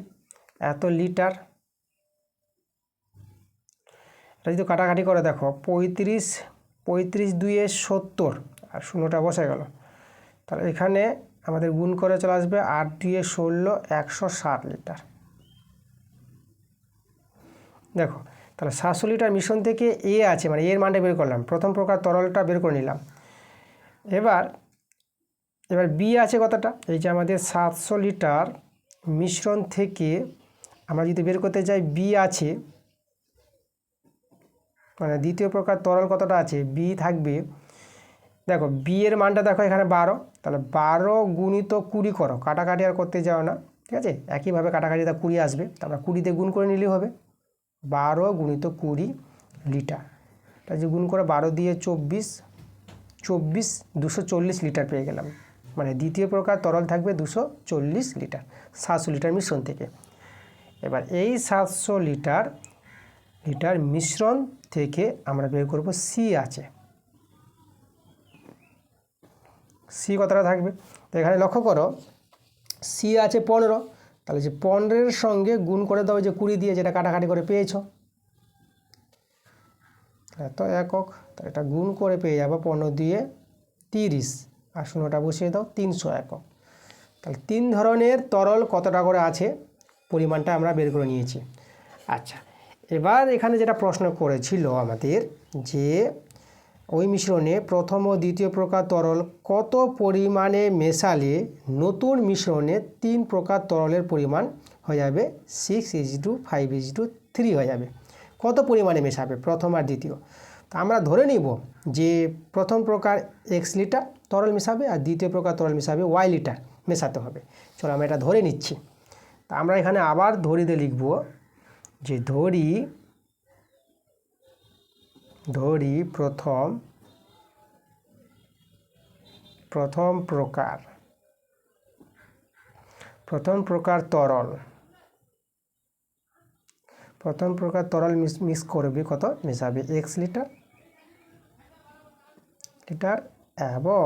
এত লিটার, এটা যদি কাটাকাটি করে দেখো 35 2 70, আর শূন্যটা বসে গেল। তাহলে এখানে আমাদের গুণ করে চলে আসবে 8 2 16, 160 লিটার। দেখো তাহলে 700 লিটার মিশ্রণ থেকে এ আছে, মানে এর মানটা বের করলাম, প্রথম প্রকার তরলটা বের করে নিলাম। এবার বি আছে কতটা, এই যে আমাদের 700 লিটার মিশ্রণ থেকে আমরা যদি বের করতে চাই বি আছে, মানে দ্বিতীয় প্রকার তরল কতটা আছে, বি থাকবে, দেখো বি এর মানটা দেখো এখানে 12, তাহলে 12 গুণিত 20 করো, কাটাকাটি আর করতে যাও না, ঠিক আছে, একইভাবে কাটাকাটিতে 20 আসবে, আমরা 20 দিয়ে গুণ করে নিলেই হবে। 12 গুণিত 20 লিটার, এটা যে গুণ করে 12 দিয়ে 24, 240 লিটার পেয়ে গেলাম। মানে দ্বিতীয় প্রকার তরল থাকবে 240 লিটার 700 লিটার মিশ্রণ থেকে। এবার এই 700 লিটার মিশ্রণ থেকে আমরা বের করব সি আছে, সি কতটা থাকবে, তো এখানে লক্ষ্য করো সি আছে 15, তাহলে যে 15-এর সঙ্গে গুণ করে দাও যে 20 দিয়ে, যেটা কাটাকাটি করে পেয়েছো, এত একক, তাহলে এটা গুণ করে পেয়ে যাবো 15 দিয়ে 30, আর শূন্যটা বসিয়ে দাও 300 একক। তাহলে 3 ধরনের তরল কতটা করে আছে পরিমাণটা আমরা বের করে নিয়েছি। আচ্ছা, এবার এখানে যেটা প্রশ্ন করেছিল আমাদের যে ওই মিশ্রণে প্রথম ও দ্বিতীয় প্রকার তরল কত পরিমাণে মেশালে নতুন মিশ্রণে 3 প্রকার তরলের পরিমাণ হয়ে যাবে 6:5:3 হয়ে যাবে। কত পরিমাণে মেশাবে প্রথম আর দ্বিতীয়, তো আমরা ধরে নিব যে প্রথম প্রকার x লিটার তরল মেশাবে আর দ্বিতীয় প্রকার তরল মেশাবে y লিটার মেশাতে হবে। চলো আমরা এটা ধরে নিচ্ছি। তা আমরা এখানে আবার ধরিতে লিখব যে ধরি প্রথম প্রকার তরল মিক্স করবে কত, মেশাবে x লিটার এবং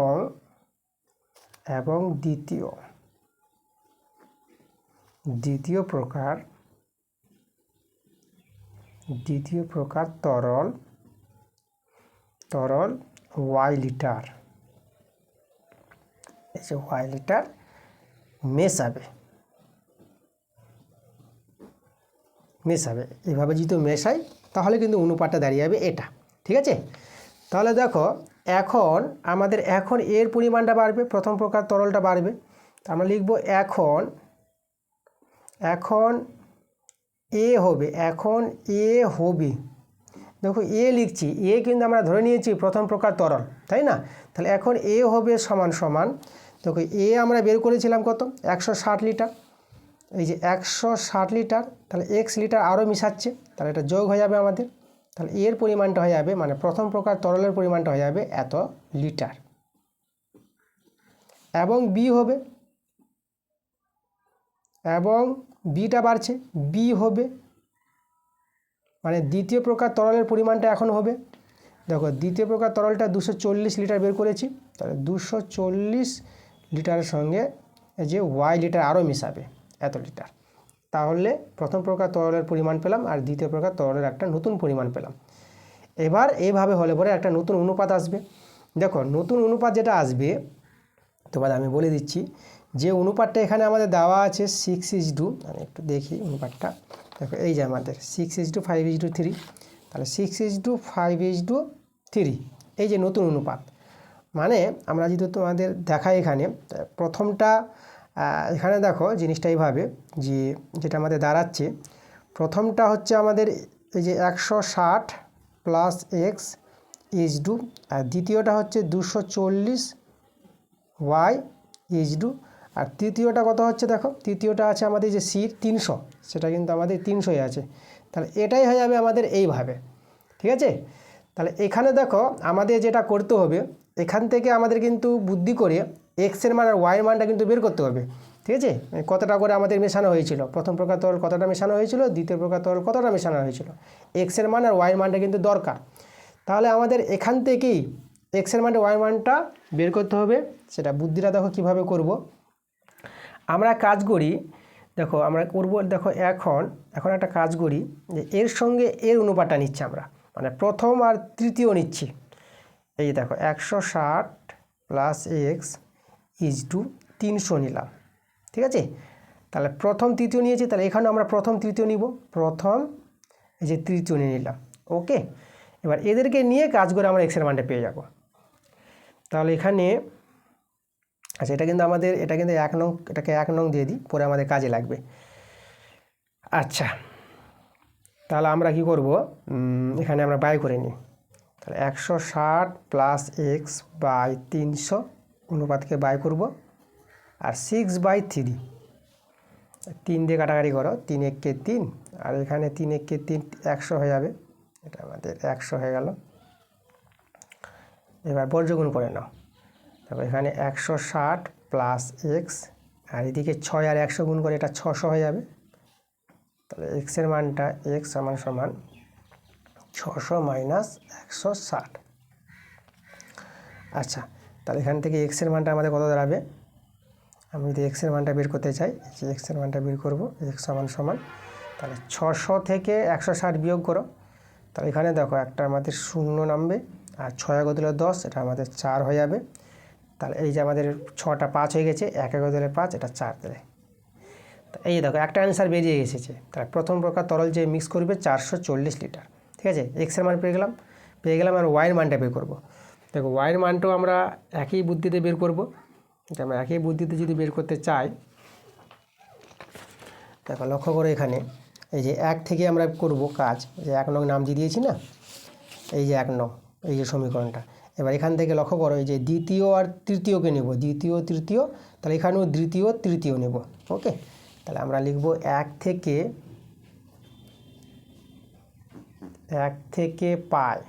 দ্বিতীয় প্রকার তরল y লিটার, এই যে y লিটার মেশাবে। এইভাবে যদি মেশাই তাহলে কিন্তু অনুপাতটা দাঁড়িয়ে যাবে এটা, ঠিক আছে। তাহলে দেখো এখন আমাদের এর পরিমাণটা বাড়বে, প্রথম প্রকার তরলটা বাড়বে, আমরা লিখব এখন এ হবে, দেখো এ লিখছি, কিন্তু আমরা ধরে নিয়েছি প্রথম প্রকার তরল, তাই না। তাহলে এখন এ হবে সমান দেখো আমরা বের করেছিলাম কত, 160 লিটার, এই যে 160 লিটার, তাহলে x লিটার আরও মিশাচ্ছে, তাহলে এটা যোগ হয়ে যাবে আমাদের, তাহলে এর পরিমাণটা হয়ে যাবে, মানে প্রথম প্রকার তরলের পরিমাণটা হয়ে যাবে এত লিটার, এবং বি হবে, এবং বিটা বাড়ছে, বি হবে, মানে দ্বিতীয় প্রকার তরলের পরিমাণটা এখন হবে, দেখো দ্বিতীয় প্রকার তরলটা 240 লিটার বের করেছি, তাহলে 240 লিটারের সঙ্গে এই যে y লিটার আরও মেশাবে এত লিটার, তাহলে প্রথম প্রকার তরলের পরিমাণ পেলাম আর দ্বিতীয় প্রকার তরলের একটা নতুন পরিমাণ পেলাম। এবার এইভাবে হলে পরে একটা নতুন অনুপাত আসবে। দেখো নতুন অনুপাত যেটা আসবে তোমাদের আমি বলে দিচ্ছি, যে অনুপাতটা এখানে আমাদের দেওয়া আছে 6:, আমি একটু দেখি অনুপাতটা, দেখো এই যে আমাদের 6:5:3, তাহলে 6:5:3 এই যে নতুন অনুপাত, মানে আমরা যদি তোমাদের দেখাই এখানে প্রথমটা, এখানে দেখো জিনিসটা এইভাবে যে যেটা আমাদের দাঁড়াচ্ছে, প্রথমটা হচ্ছে আমাদের এই যে 160 প্লাস x ইজডু, আর দ্বিতীয়টা হচ্ছে 240 y ইজডু, আর তৃতীয়টা কত হচ্ছে, দেখো তৃতীয়টা আছে আমাদের যে c 300, সেটা কিন্তু আমাদের 300-ই আছে, তাহলে এটাই হয়ে যাবে আমাদের এইভাবে, ঠিক আছে। তাহলে এখানে দেখো আমাদের যেটা করতে হবে, এখান থেকে আমাদের কিন্তু বুদ্ধি করে x এর মান আর y এর মানটা কিন্তু বের করতে হবে, ঠিক আছে, কতটা করে আমাদের মেশানো হয়েছিল, প্রথম প্রকার তরল কতটা মেশানো হয়েছিল, দ্বিতীয় প্রকার তরল কতটা মেশানো হয়েছিল, x এর মান আর y এর মানটা কিন্তু দরকার। তাহলে আমাদের এখান থেকেই x এর মানটা y এর মানটা বের করতে হবে, সেটা বুদ্ধিটা দেখো কিভাবে করব। আমরা কাজ করি, দেখো আমরা করব, দেখো এখন একটা কাজ করি যে এর সঙ্গে এর অনুপাতটা নিচ্ছি আমরা, মানে প্রথম আর তৃতীয় নিচ্ছি, এই যে দেখো 160 প্লাস x ইজটু 300 নিলাম, ঠিক আছে। তাহলে প্রথম তৃতীয় নিয়েছি, তাহলে এখানে আমরা প্রথম তৃতীয় নিব, প্রথম এই যে তৃতীয় নিয়ে নিলাম, ওকে। এবার এদেরকে নিয়ে কাজ করে আমরা x এর মানটা পেয়ে যাব। তাহলে এখানে আচ্ছা, এটা কিন্তু 1 নং, এটাকে 1 নং দিয়ে দিই, পরে আমাদের কাজে লাগবে। আচ্ছা, তাহলে আমরা কি করব, এখানে আমরা বাই করে নিই। তাহলে 160 প্লাস এক্স বাই 300 অনুপাতকে বাই করব, আর 6/3, 3 দিয়ে কাটাকাটি করো, 3 একে 3, আর এখানে 3 একে 3, 100 হয়ে যাবে, এটা আমাদের 100 হয়ে গেল। এবার বর্গগুণ করে নাও। তারপর এখানে 160 প্লাস এক্স, আর এদিকে 6 আর 100 গুণ করে এটা 600 হয়ে যাবে। তাহলে এক্সের মানটা এক্স সমান সমান 600 মাইনাস 160। আচ্ছা, তাহলে এখান থেকে এক্সের মানটা আমাদের কত দাঁড়াবে, আমি যদি এক্সের মানটা বের করতে চাই, যে এক্সের মানটা বের করব, এক্স সমান সমান, তাহলে 600 থেকে 160 বিয়োগ করো। তাহলে এখানে দেখো একটা আমাদের 0 নামবে, আর 6 একে দিলে 10, এটা আমাদের 4 হয়ে যাবে। তাহলে এই যে আমাদের 6টা 5 হয়ে গেছে, 1 একে দিলে 5, এটা 4 দেবে। এই দেখো একটা অ্যান্সার বেরিয়ে এসেছে। তাহলে প্রথম প্রকার তরল যে মিক্স করবে 440 লিটার, ঠিক আছে। এক্সের মান পেয়ে গেলাম, আর ওয়াইয়ের মানটা বের করব। দেখো ওয়াইয়ের মানটাও আমরা একই বুদ্ধিতে বের করব। আমরা একই বুদ্ধিতে যদি বের করতে চাই, দেখো লক্ষ্য করে এখানে এই যে 1 থেকে আমরা করব কাজ, যে 1 নং নাম দিয়ে দিয়েছি না, এই যে 1 নং, এই যে সমীকরণটা। এবার এখান থেকে লক্ষ্য করো, এই যে দ্বিতীয় আর তৃতীয়কে নেব, দ্বিতীয় তৃতীয়, তাহলে এখানেও দ্বিতীয় তৃতীয় নেব। ওকে, তাহলে আমরা লিখব 1 থেকে পাই,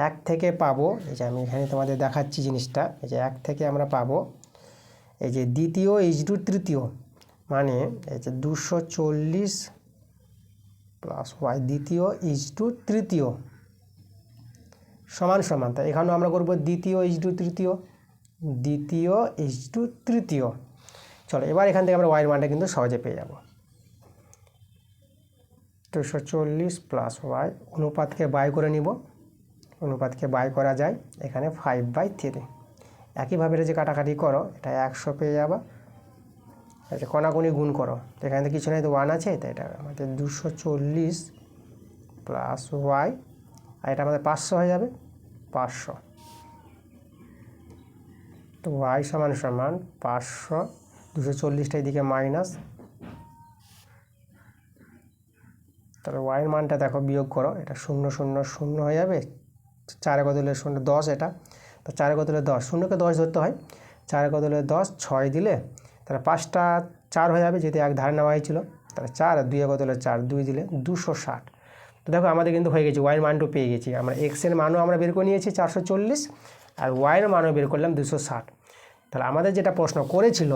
1 থেকে পাবো, এই যে আমি এখানে তোমাদের দেখাচ্ছি জিনিসটা, এই যে 1 থেকে আমরা পাবো এই যে দ্বিতীয় H2 তৃতীয়, মানে এই যে 240 প্লাস ওয়াই দ্বিতীয় H2 তৃতীয় সমান সমান, তাই এখানেও আমরা করব দ্বিতীয় H2 তৃতীয়। চলো এবার এখান থেকে আমরা ওয়াইয়ের মানটা কিন্তু সহজে পেয়ে যাব। 240 প্লাস ওয়াই, অনুপাতকে বাই করে নিব, অনুপাতকে বাই করা যায়, এখানে 5/3। একইভাবে যে কাটাকাটি করো, এটা 100 পেয়ে যাবা। আচ্ছা, কণাকণি গুণ করো, এখানে তো কিছু নাই, তো 1 আছে, তাই এটা আমাদের 240 প্লাস ওয়াই, আর এটা আমাদের 500 হয়ে যাবে, 500। তো ওয়াই সমান সমান 500, 240টা এদিকে মাইনাস, তাহলে ওয়াইয়ের মানটা দেখো বিয়োগ করো, এটা 0 0 0 হয়ে যাবে, 4 একে দিলে 0 10, এটা তো 4 একে দিলে 10, 0কে 10 ধরতে হয়, 4 একে দিলে 10, 6 দিলে তাহলে 5টা 4 হয়ে যাবে, যেহেতু এক ধারে নেওয়া হয়েছিল, তাহলে 4, আর 2 একে দিলে 4, 2 দিলে 260। তো দেখো আমাদের কিন্তু হয়ে গেছে, ওয়াইয়ের মানটাও পেয়ে গেছি আমরা, এক্সের মানও আমরা বের করে নিয়েছি 440, আর ওয়াইয়ের মানও বের করলাম 260। তাহলে আমাদের যেটা প্রশ্ন করেছিল,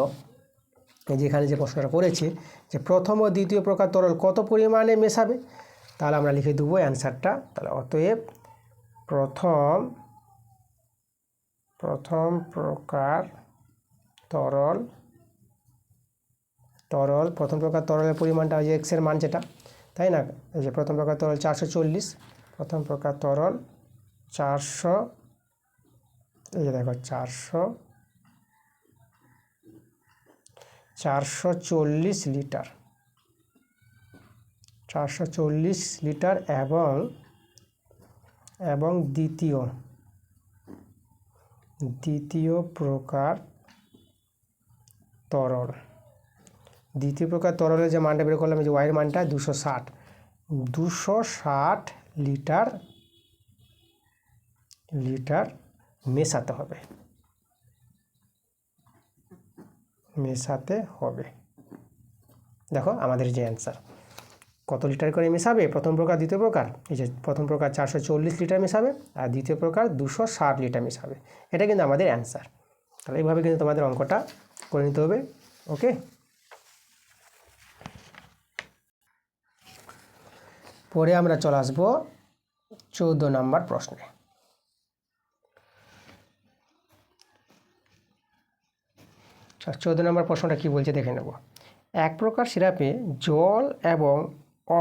যেখানে যে প্রশ্নটা করেছি, যে প্রথম ও দ্বিতীয় প্রকার তরল কত পরিমাণে মেশাবে, তাহলে আমরা লিখে দেবো অ্যান্সারটা। তাহলে অতএব প্রথম প্রকার প্রথম প্রকার তরলের পরিমাণটা ওই যে এক্সের মান যেটা, তাই না, এই যে প্রথম প্রকার তরল 440, প্রথম প্রকার তরল 400, এই যে দেখো 440 লিটার, 440 লিটার, এবং দ্বিতীয় প্রকার তরল, যে মানটা বের করলাম, যে ওয়াইয়ের মানটা 260 লিটার মেশাতে হবে। দেখো আমাদের যে অ্যান্সার, কত লিটার করে মেশাবে প্রথম প্রকার দ্বিতীয় প্রকার, এই যে প্রথম প্রকার 440 লিটার মেশাবে, আর দ্বিতীয় প্রকার 260 লিটার মেশাবে, এটা কিন্তু আমাদের অ্যান্সার। তাহলে এইভাবে কিন্তু তোমাদের অঙ্কটা করে নিতে হবে। ওকে, পরে আমরা চলে আসবো 14 নম্বর প্রশ্নে। আচ্ছা, 14 নম্বর প্রশ্নটা কি বলছে দেখে নেব। এক প্রকার সিরাপে জল এবং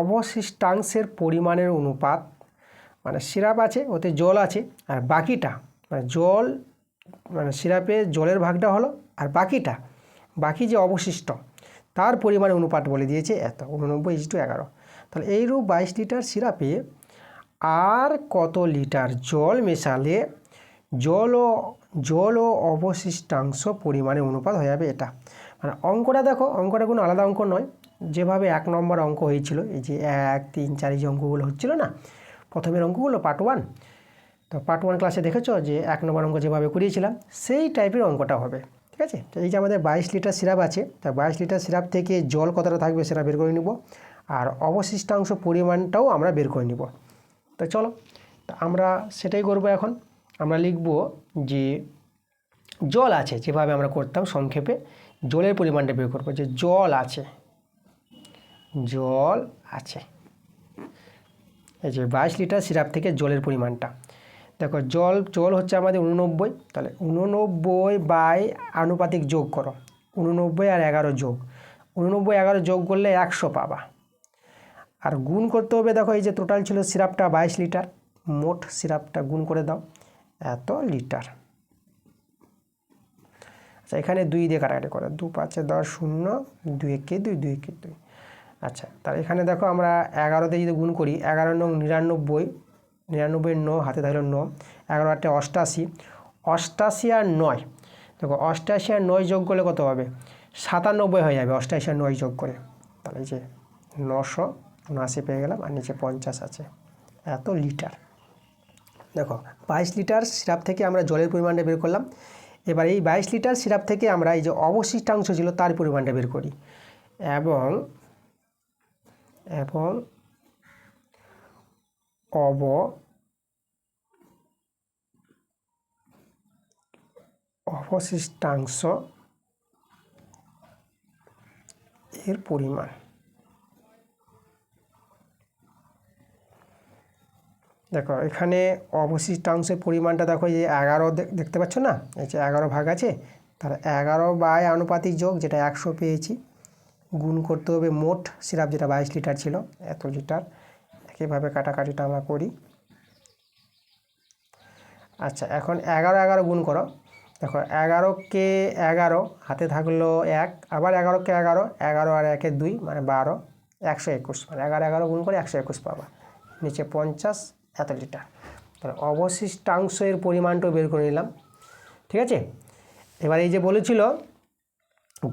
অবশিষ্টাংশের পরিমাণের অনুপাত, মানে সিরাপ আছে, ওতে জল আছে, আর বাকিটা মানে জল, মানে সিরাপে জলের ভাগটা হলো, আর বাকি যে অবশিষ্ট তার পরিমাণের অনুপাত বলে দিয়েছে এত, 89:11। তাহলে এইরূপ 22 লিটার সিরাপে আর কত লিটার জল মেশালে জল ও জল ও অবশিষ্টাংশ পরিমাণের অনুপাত হয়ে যাবে এটা। মানে অঙ্কটা দেখো, অঙ্কটা কোনো আলাদা অঙ্ক নয়, যেভাবে 1 নম্বর অঙ্ক হয়েছিল, এই যে 1, 3, 4 যে অঙ্কগুলো হচ্ছিল না প্রথমের অঙ্কগুলো পার্ট 1, তো পার্ট 1 ক্লাসে দেখেছো যে 1 নম্বর অঙ্ক যেভাবে করিয়েছিলাম সেই টাইপের অঙ্কটা হবে। ঠিক আছে, তো এই যে আমাদের 22 লিটার সিরাপ আছে, তা 22 লিটার সিরাপ থেকে জল কতটা থাকবে সেটা বের করে নিব, আর অবশিষ্টাংশ পরিমাণটাও আমরা বের করে নিব। তো চলো, তা আমরা সেটাই করব। এখন আমরা লিখব যে জল আছে, যেভাবে আমরা করতাম সংক্ষেপে জলের পরিমাণটা বের করব, যে জল আছে, জল আছে, এই যে 22 লিটার সিরাপ থেকে জলের পরিমাণটা। দেখো জল হচ্ছে আমাদের 89, তাহলে 89 বাই আনুপাতিক যোগ করো, 89 আর 11 যোগ, 89 11 যোগ করলে 100 পাবা, আর গুণ করতে হবে। দেখো এই যে টোটাল ছিল সিরাপটা 22 লিটার, মোট সিরাপটা গুণ করে দাও এত লিটার। আচ্ছা, এখানে 2 দিয়ে কাটাকাটি করো, 2 5 10 0, 2 1 2, 2 1 2। আচ্ছা, তাহলে এখানে দেখো আমরা 11 দিয়ে যদি গুণ করি, 11 নং 99, 99 9 হাতে থাকলো 9, 11 8 88, 88 আর 9, দেখো 88 আর 9 যোগ করলে কত হবে, 97 হয়ে যাবে 88 আর 9 যোগ করে। তাহলে এই যে 979 পেয়ে গেলাম, আর নিচে 50 আছে, এত লিটার। দেখো 22 লিটার সিরাপ থেকে আমরা জলের পরিমাণটা বের করলাম। এবার এই 22 লিটার সিরাপ থেকে আমরা এই যে অবশিষ্টাংশ ছিল তার পরিমাণটা বের করি, এবং অবশিষ্টাংশ এর পরিমাণ। দেখো এখানে অবশিষ্টাংশের পরিমাণটা দেখো, এই যে 11 দেখতে পাচ্ছ না, এই যে 11 ভাগ আছে, তাহলে 11 বাই আনুপাতিক যোগ, যেটা 100 পেয়েছি, গুণ করতে হবে মোট সিরাপ যেটা 22 লিটার ছিল, এত লিটার। একইভাবে কাটাকাটিটা আমরা করি। আচ্ছা, এখন 11 11 গুণ করো, দেখো 11কে 11 হাতে থাকলো 1, আবার 11কে 11, 11 আর 1 2 মানে 12, 121, মানে 11 11 গুণ করে 121 পাবা, নিচে 50, এত লিটার। তাহলে অবশিষ্টাংশের পরিমাণটাও বের করে নিলাম। ঠিক আছে, এবার এই যে বলেছিল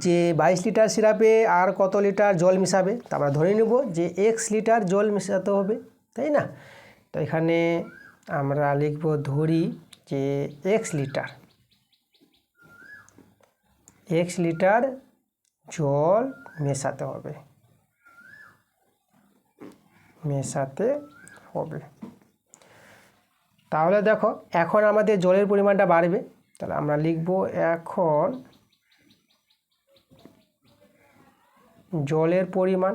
যে 22 লিটার সিরাপে আর কত লিটার জল মিশাবে, তা আমরা ধরে নেব যে x লিটার জল মেশাতে হবে, তাই না? তো এখানে আমরা লিখব, ধরি যে x লিটার জল মেশাতে হবে, তাহলে দেখো এখন আমাদের জলের পরিমাণটা বাড়বে, তাহলে আমরা লিখব এখন জলের পরিমাণ।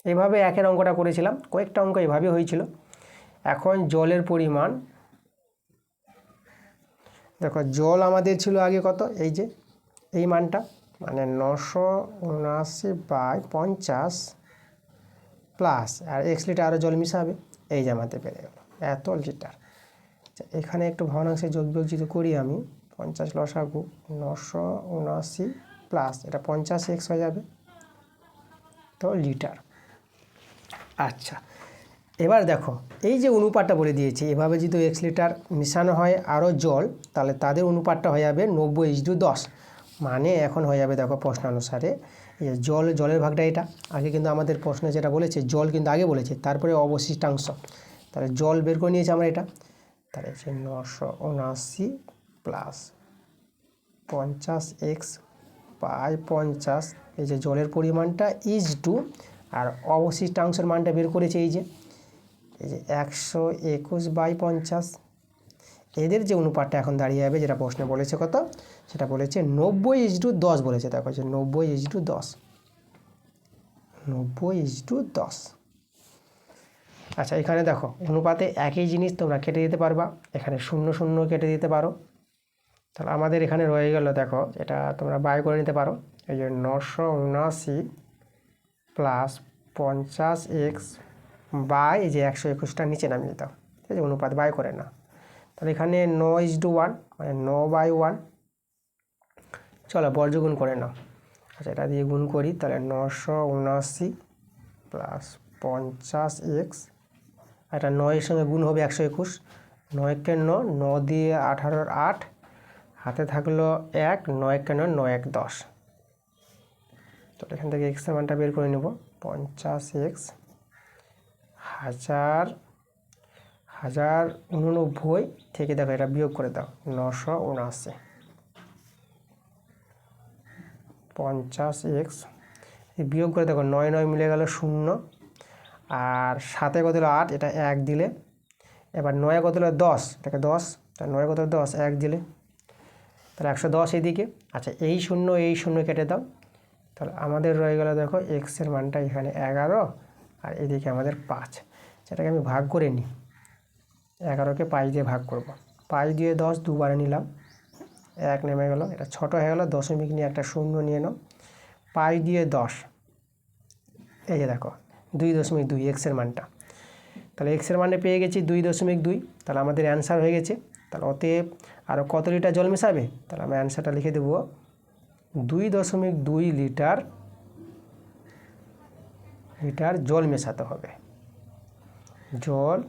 এভাবে একের অঙ্কটা করেছিলাম, কয়েকটা অঙ্ক এভাবে হয়েছিল। এখন জলের পরিমাণ, দেখো জল আমাদের ছিল আগে কত, এই যে এই মানটা, মানে 979/50 প্লাস, আর x লিটার আরও জল মিশাবে, এই যে আমাদের বেড়ে গেল এত লিটার। এখানে একটু ভগ্নাংশে যোগ বিয়োগ যদি করি আমি, 50 লসাগু 979 প্লাস এটা 50x হয়ে যাবে, তো লিটার। আচ্ছা, এবার দেখো এই যে অনুপাতটা বলে দিয়েছি, এভাবে যদি x লিটার মিশানো হয় আরও জল, তাহলে তাদের অনুপাতটা হয়ে যাবে 90:10, মানে এখন হয়ে যাবে, দেখো প্রশ্নানুসারে জলের ভাগটা এটা, আগে কিন্তু আমাদের প্রশ্নে যেটা বলেছে জল কিন্তু আগে বলেছে, তারপরে অবশিষ্টাংশ, তাহলে জল বের করে নিয়েছি আমরা এটা, তাহলে 979 প্লাস 50x/50, এই যে জলের পরিমাণটা ইজ টু, আর অবশিষ্টাংশের মানটা বের করেছে এই যে 121/50, এদের যে অনুপাতটা এখন দাঁড়িয়ে যাবে, যেটা প্রশ্নে বলেছে কত, সেটা বলেছে 90:10 বলেছে। দেখো যে 90:10, 90:10। আচ্ছা, এখানে দেখো অনুপাতে একই জিনিস তোমরা কেটে দিতে পারবা, এখানে 0 0 কেটে দিতে পারো, তাহলে আমাদের এখানে রয়ে গেল, দেখো এটা তোমরা বাই করে নিতে পারো, এই যে 979 প্লাস 50x বাই এই যে 121টা নিচে নামিয়ে দাও, ঠিক আছে, অনুপাত বাই করে না, তাহলে এখানে 9:1 মানে 9/1, চলো বর্গগুণ করে নাও। আচ্ছা, এটা দিয়ে গুণ করি, তাহলে 979 প্লাস 50x, এটা 9 এর সঙ্গে গুণ হবে 121, 9 কে 9, 9 দিয়ে 18 8, হাতে থাকলো 1, 9 কে 9, 9 1 10। তো এখান থেকে এক্সের মানটা বের করে নেব। 50x 1089 থেকে দেখো এটা বিয়োগ করে দাও, 979। 50x বিয়োগ করে দেখো 9 9 মিলে গেল 0, আর 7 কত হলো 8, এটা 1 দিলে। এবার 9 কত হলো 10, এটাকে 10, তাহলে 9 কত হলো 10, 1 দিলে, তাহলে 110 এইদিকে। আচ্ছা এই 0 এই 0 কেটে দাও, তাহলে আমাদের রয়ে গেল দেখো এক্সের মানটা এখানে 11, আর এদিকে আমাদের 5। সেটাকে আমি ভাগ করে নিই, 11কে 5 দিয়ে ভাগ করব। 5 দিয়ে 10 দুবারে নিলাম, 1 নেমে গেল, এটা ছোট হয়ে গেল, দশমিক নিয়ে একটা 0 নিয়ে নাও। 5 দিয়ে 10, এই যে দেখো 2.2 এক্সের মানটা। তাহলে এক্সের মানে পেয়ে গেছি 2.2, তাহলে আমাদের অ্যান্সার হয়ে গেছে। তাহলে অতএব আরও কত লিটার জল মেশাবে, তাহলে আমি অ্যান্সারটা লিখে দেবো 2.2 লিটার জল মেশাতে হবে, জল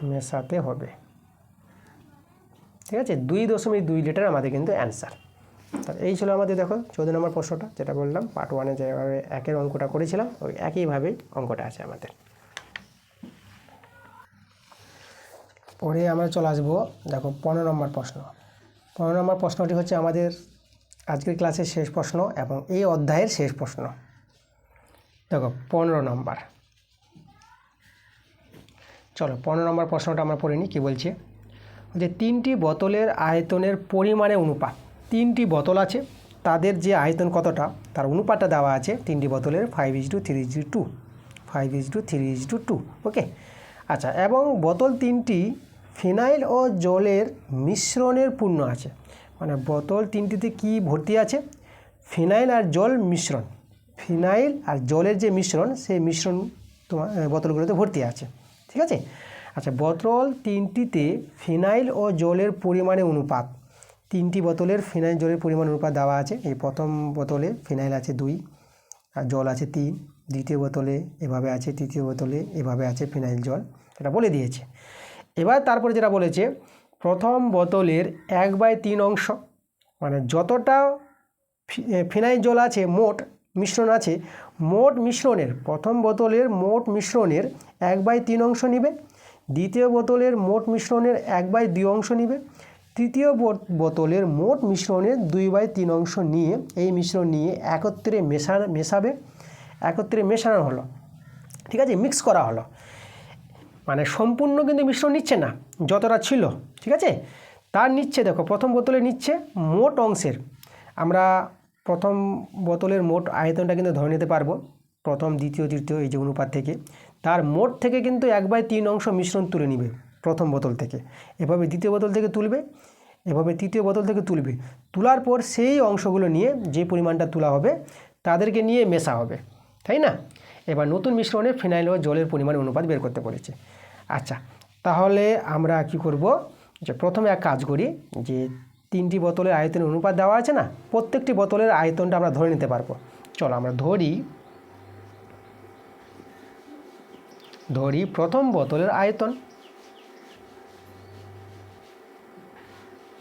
মেশাতে হবে। ঠিক আছে, 2.2 লিটার আমাদের কিন্তু অ্যান্সার। তাহলে এই ছিল আমাদের দেখো 14 নম্বর প্রশ্নটা, যেটা বললাম পার্ট 1-এ যেভাবে 1-এর অঙ্কটা করেছিলাম ওই একইভাবেই অঙ্কটা আছে আমাদের। পরে আমরা চলে আসবো দেখো 15 নম্বর প্রশ্ন। 15 নম্বর প্রশ্নটি হচ্ছে আমাদের আজকের ক্লাসের শেষ প্রশ্ন এবং এই অধ্যায়ের শেষ প্রশ্ন। দেখো 15 নম্বর, চলো 15 নম্বর প্রশ্নটা আমরা পড়ে নিই। কী বলছে যে 3টি বোতলের আয়তনের পরিমাণে অনুপাত, 3টি বোতল আছে, তাদের যে আয়তন কতটা তার অনুপাতটা দেওয়া আছে 3টি বোতলের 5:3:2, 5:3:2। ওকে, আচ্ছা, এবং বোতল 3টি ফিনাইল ও জলের মিশ্রণের পূর্ণ আছে। মানে বোতল 3টিতে কি ভর্তি আছে, ফিনাইল আর জল মিশ্রণ, ফিনাইল আর জলের যে মিশ্রণ সেই মিশ্রণ তোমার বোতলগুলোতে ভর্তি আছে। ঠিক আছে, আচ্ছা, বোতল 3টিতে ফিনাইল ও জলের পরিমাণে অনুপাত, 3টি বোতলের ফিনাইল জলের পরিমাণ অনুপাত দেওয়া আছে। এই প্রথম বোতলে ফিনাইল আছে 2 আর জল আছে 3, দ্বিতীয় বোতলে এভাবে আছে, তৃতীয় বোতলে এভাবে আছে ফিনাইল জল, এটা বলে দিয়েছে। এবার তারপরে যেটা বলেছে প্রথম বোতলের 1/3 অংশ, মানে যতটা ফিনাইল জল আছে মোট মিশ্রণ আছে, মোট মিশ্রণের প্রথম বোতলের মোট মিশ্রণের 1/3 অংশ নিবে, দ্বিতীয় বোতলের মোট মিশ্রণের 1/2 অংশ নিবে, তৃতীয় বোতলের মোট মিশ্রণের 2/3 অংশ নিয়ে এই মিশ্রণ নিয়ে একত্রে মেশাবে, একত্রে মেশানো হলো। ঠিক আছে, মিক্স করা হলো, মানে সম্পূর্ণ কিন্তু মিশ্রণ নিচ্ছে না, যতটা ছিল ঠিক আছে তার নিচ্ছে। দেখো প্রথম বোতলে নিচ্ছে মোট অংশের, আমরা প্রথম বোতলের মোট আয়তনটা কিন্তু ধরে নিতে পারবো, প্রথম দ্বিতীয় তৃতীয় এই যে অনুপাত থেকে তার মোট থেকে কিন্তু 1/3 অংশ মিশ্রণ তুলে নিবে প্রথম বোতল থেকে, এভাবে দ্বিতীয় বোতল থেকে তুলবে, এভাবে তৃতীয় বোতল থেকে তুলবে, তোলার পর সেই অংশগুলো নিয়ে যে পরিমাণটা তোলা হবে তাদেরকে নিয়ে মেশা হবে, তাই না। এবার নতুন মিশ্রণে ফিনাইল ও জলের পরিমাণ অনুপাত বের করতে বলেছে। আচ্ছা, তাহলে আমরা কি করব, যে প্রথমে এক কাজ করি, যে 3টি বোতলের আয়তনের অনুপাত দেওয়া আছে না, প্রত্যেকটি বোতলের আয়তনটা আমরা ধরে নিতে পারবো। চলো আমরা ধরি প্রথম বোতলের আয়তন,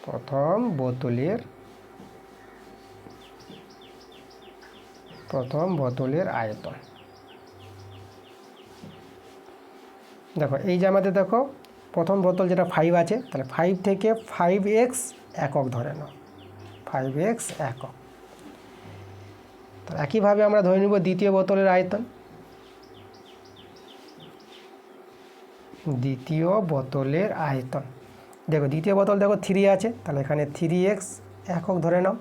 প্রথম বোতলের আয়তন। দেখো এই যে আমাদের দেখো প্রথম বোতল যেটা 5 আছে, তাহলে 5 থেকে 5x একক ধরে নাও, 5x একক। তো একইভাবে আমরা ধরে নিব দ্বিতীয় বোতলের আয়তন, দ্বিতীয় বোতলের আয়তন, দেখো দ্বিতীয় বোতল দেখো 3 আছে, তাহলে এখানে 3x একক ধরে নাও।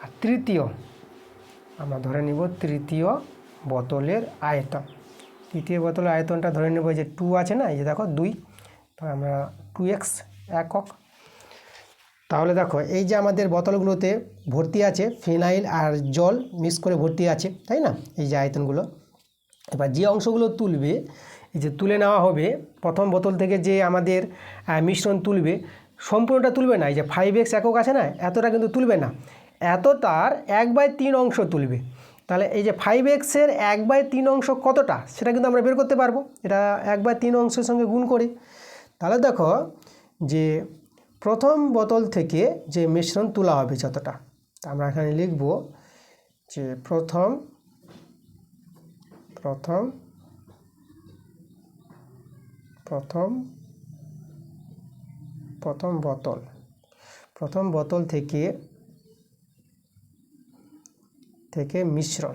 আর তৃতীয় আমরা ধরে নিব তৃতীয় বোতলের আয়তন, তৃতীয় বোতলের আয়তনটা ধরে নেব, যে 2 আছে না, এই যে দেখো 2, তো আমরা 2x একক। তাহলে দেখো এই যে আমাদের বোতলগুলোতে ভর্তি আছে ফিনাইল আর জল মিক্স করে ভর্তি আছে, তাই না, এই যে আয়তনগুলো। এবার যে অংশগুলো তুলবে, এই যে তুলে নেওয়া হবে প্রথম বোতল থেকে, যে আমাদের মিশ্রণ তুলবে সম্পূর্ণটা তুলবে না, এই যে 5x একক আছে না, এতটা কিন্তু তুলবে না, এত তার 1/3 অংশ তুলবে। তাহলে এই যে 5x-এর 1/3 অংশ কতটা সেটা কিন্তু আমরা বের করতে পারবো। এটা 1/3 অংশের সঙ্গে গুণ করি। তাহলে দেখো যে প্রথম বোতল থেকে যে মিশ্রণ তোলা হবে যতটা, আমরা এখানে লিখব যে প্রথম বোতল থেকে মিশ্রণ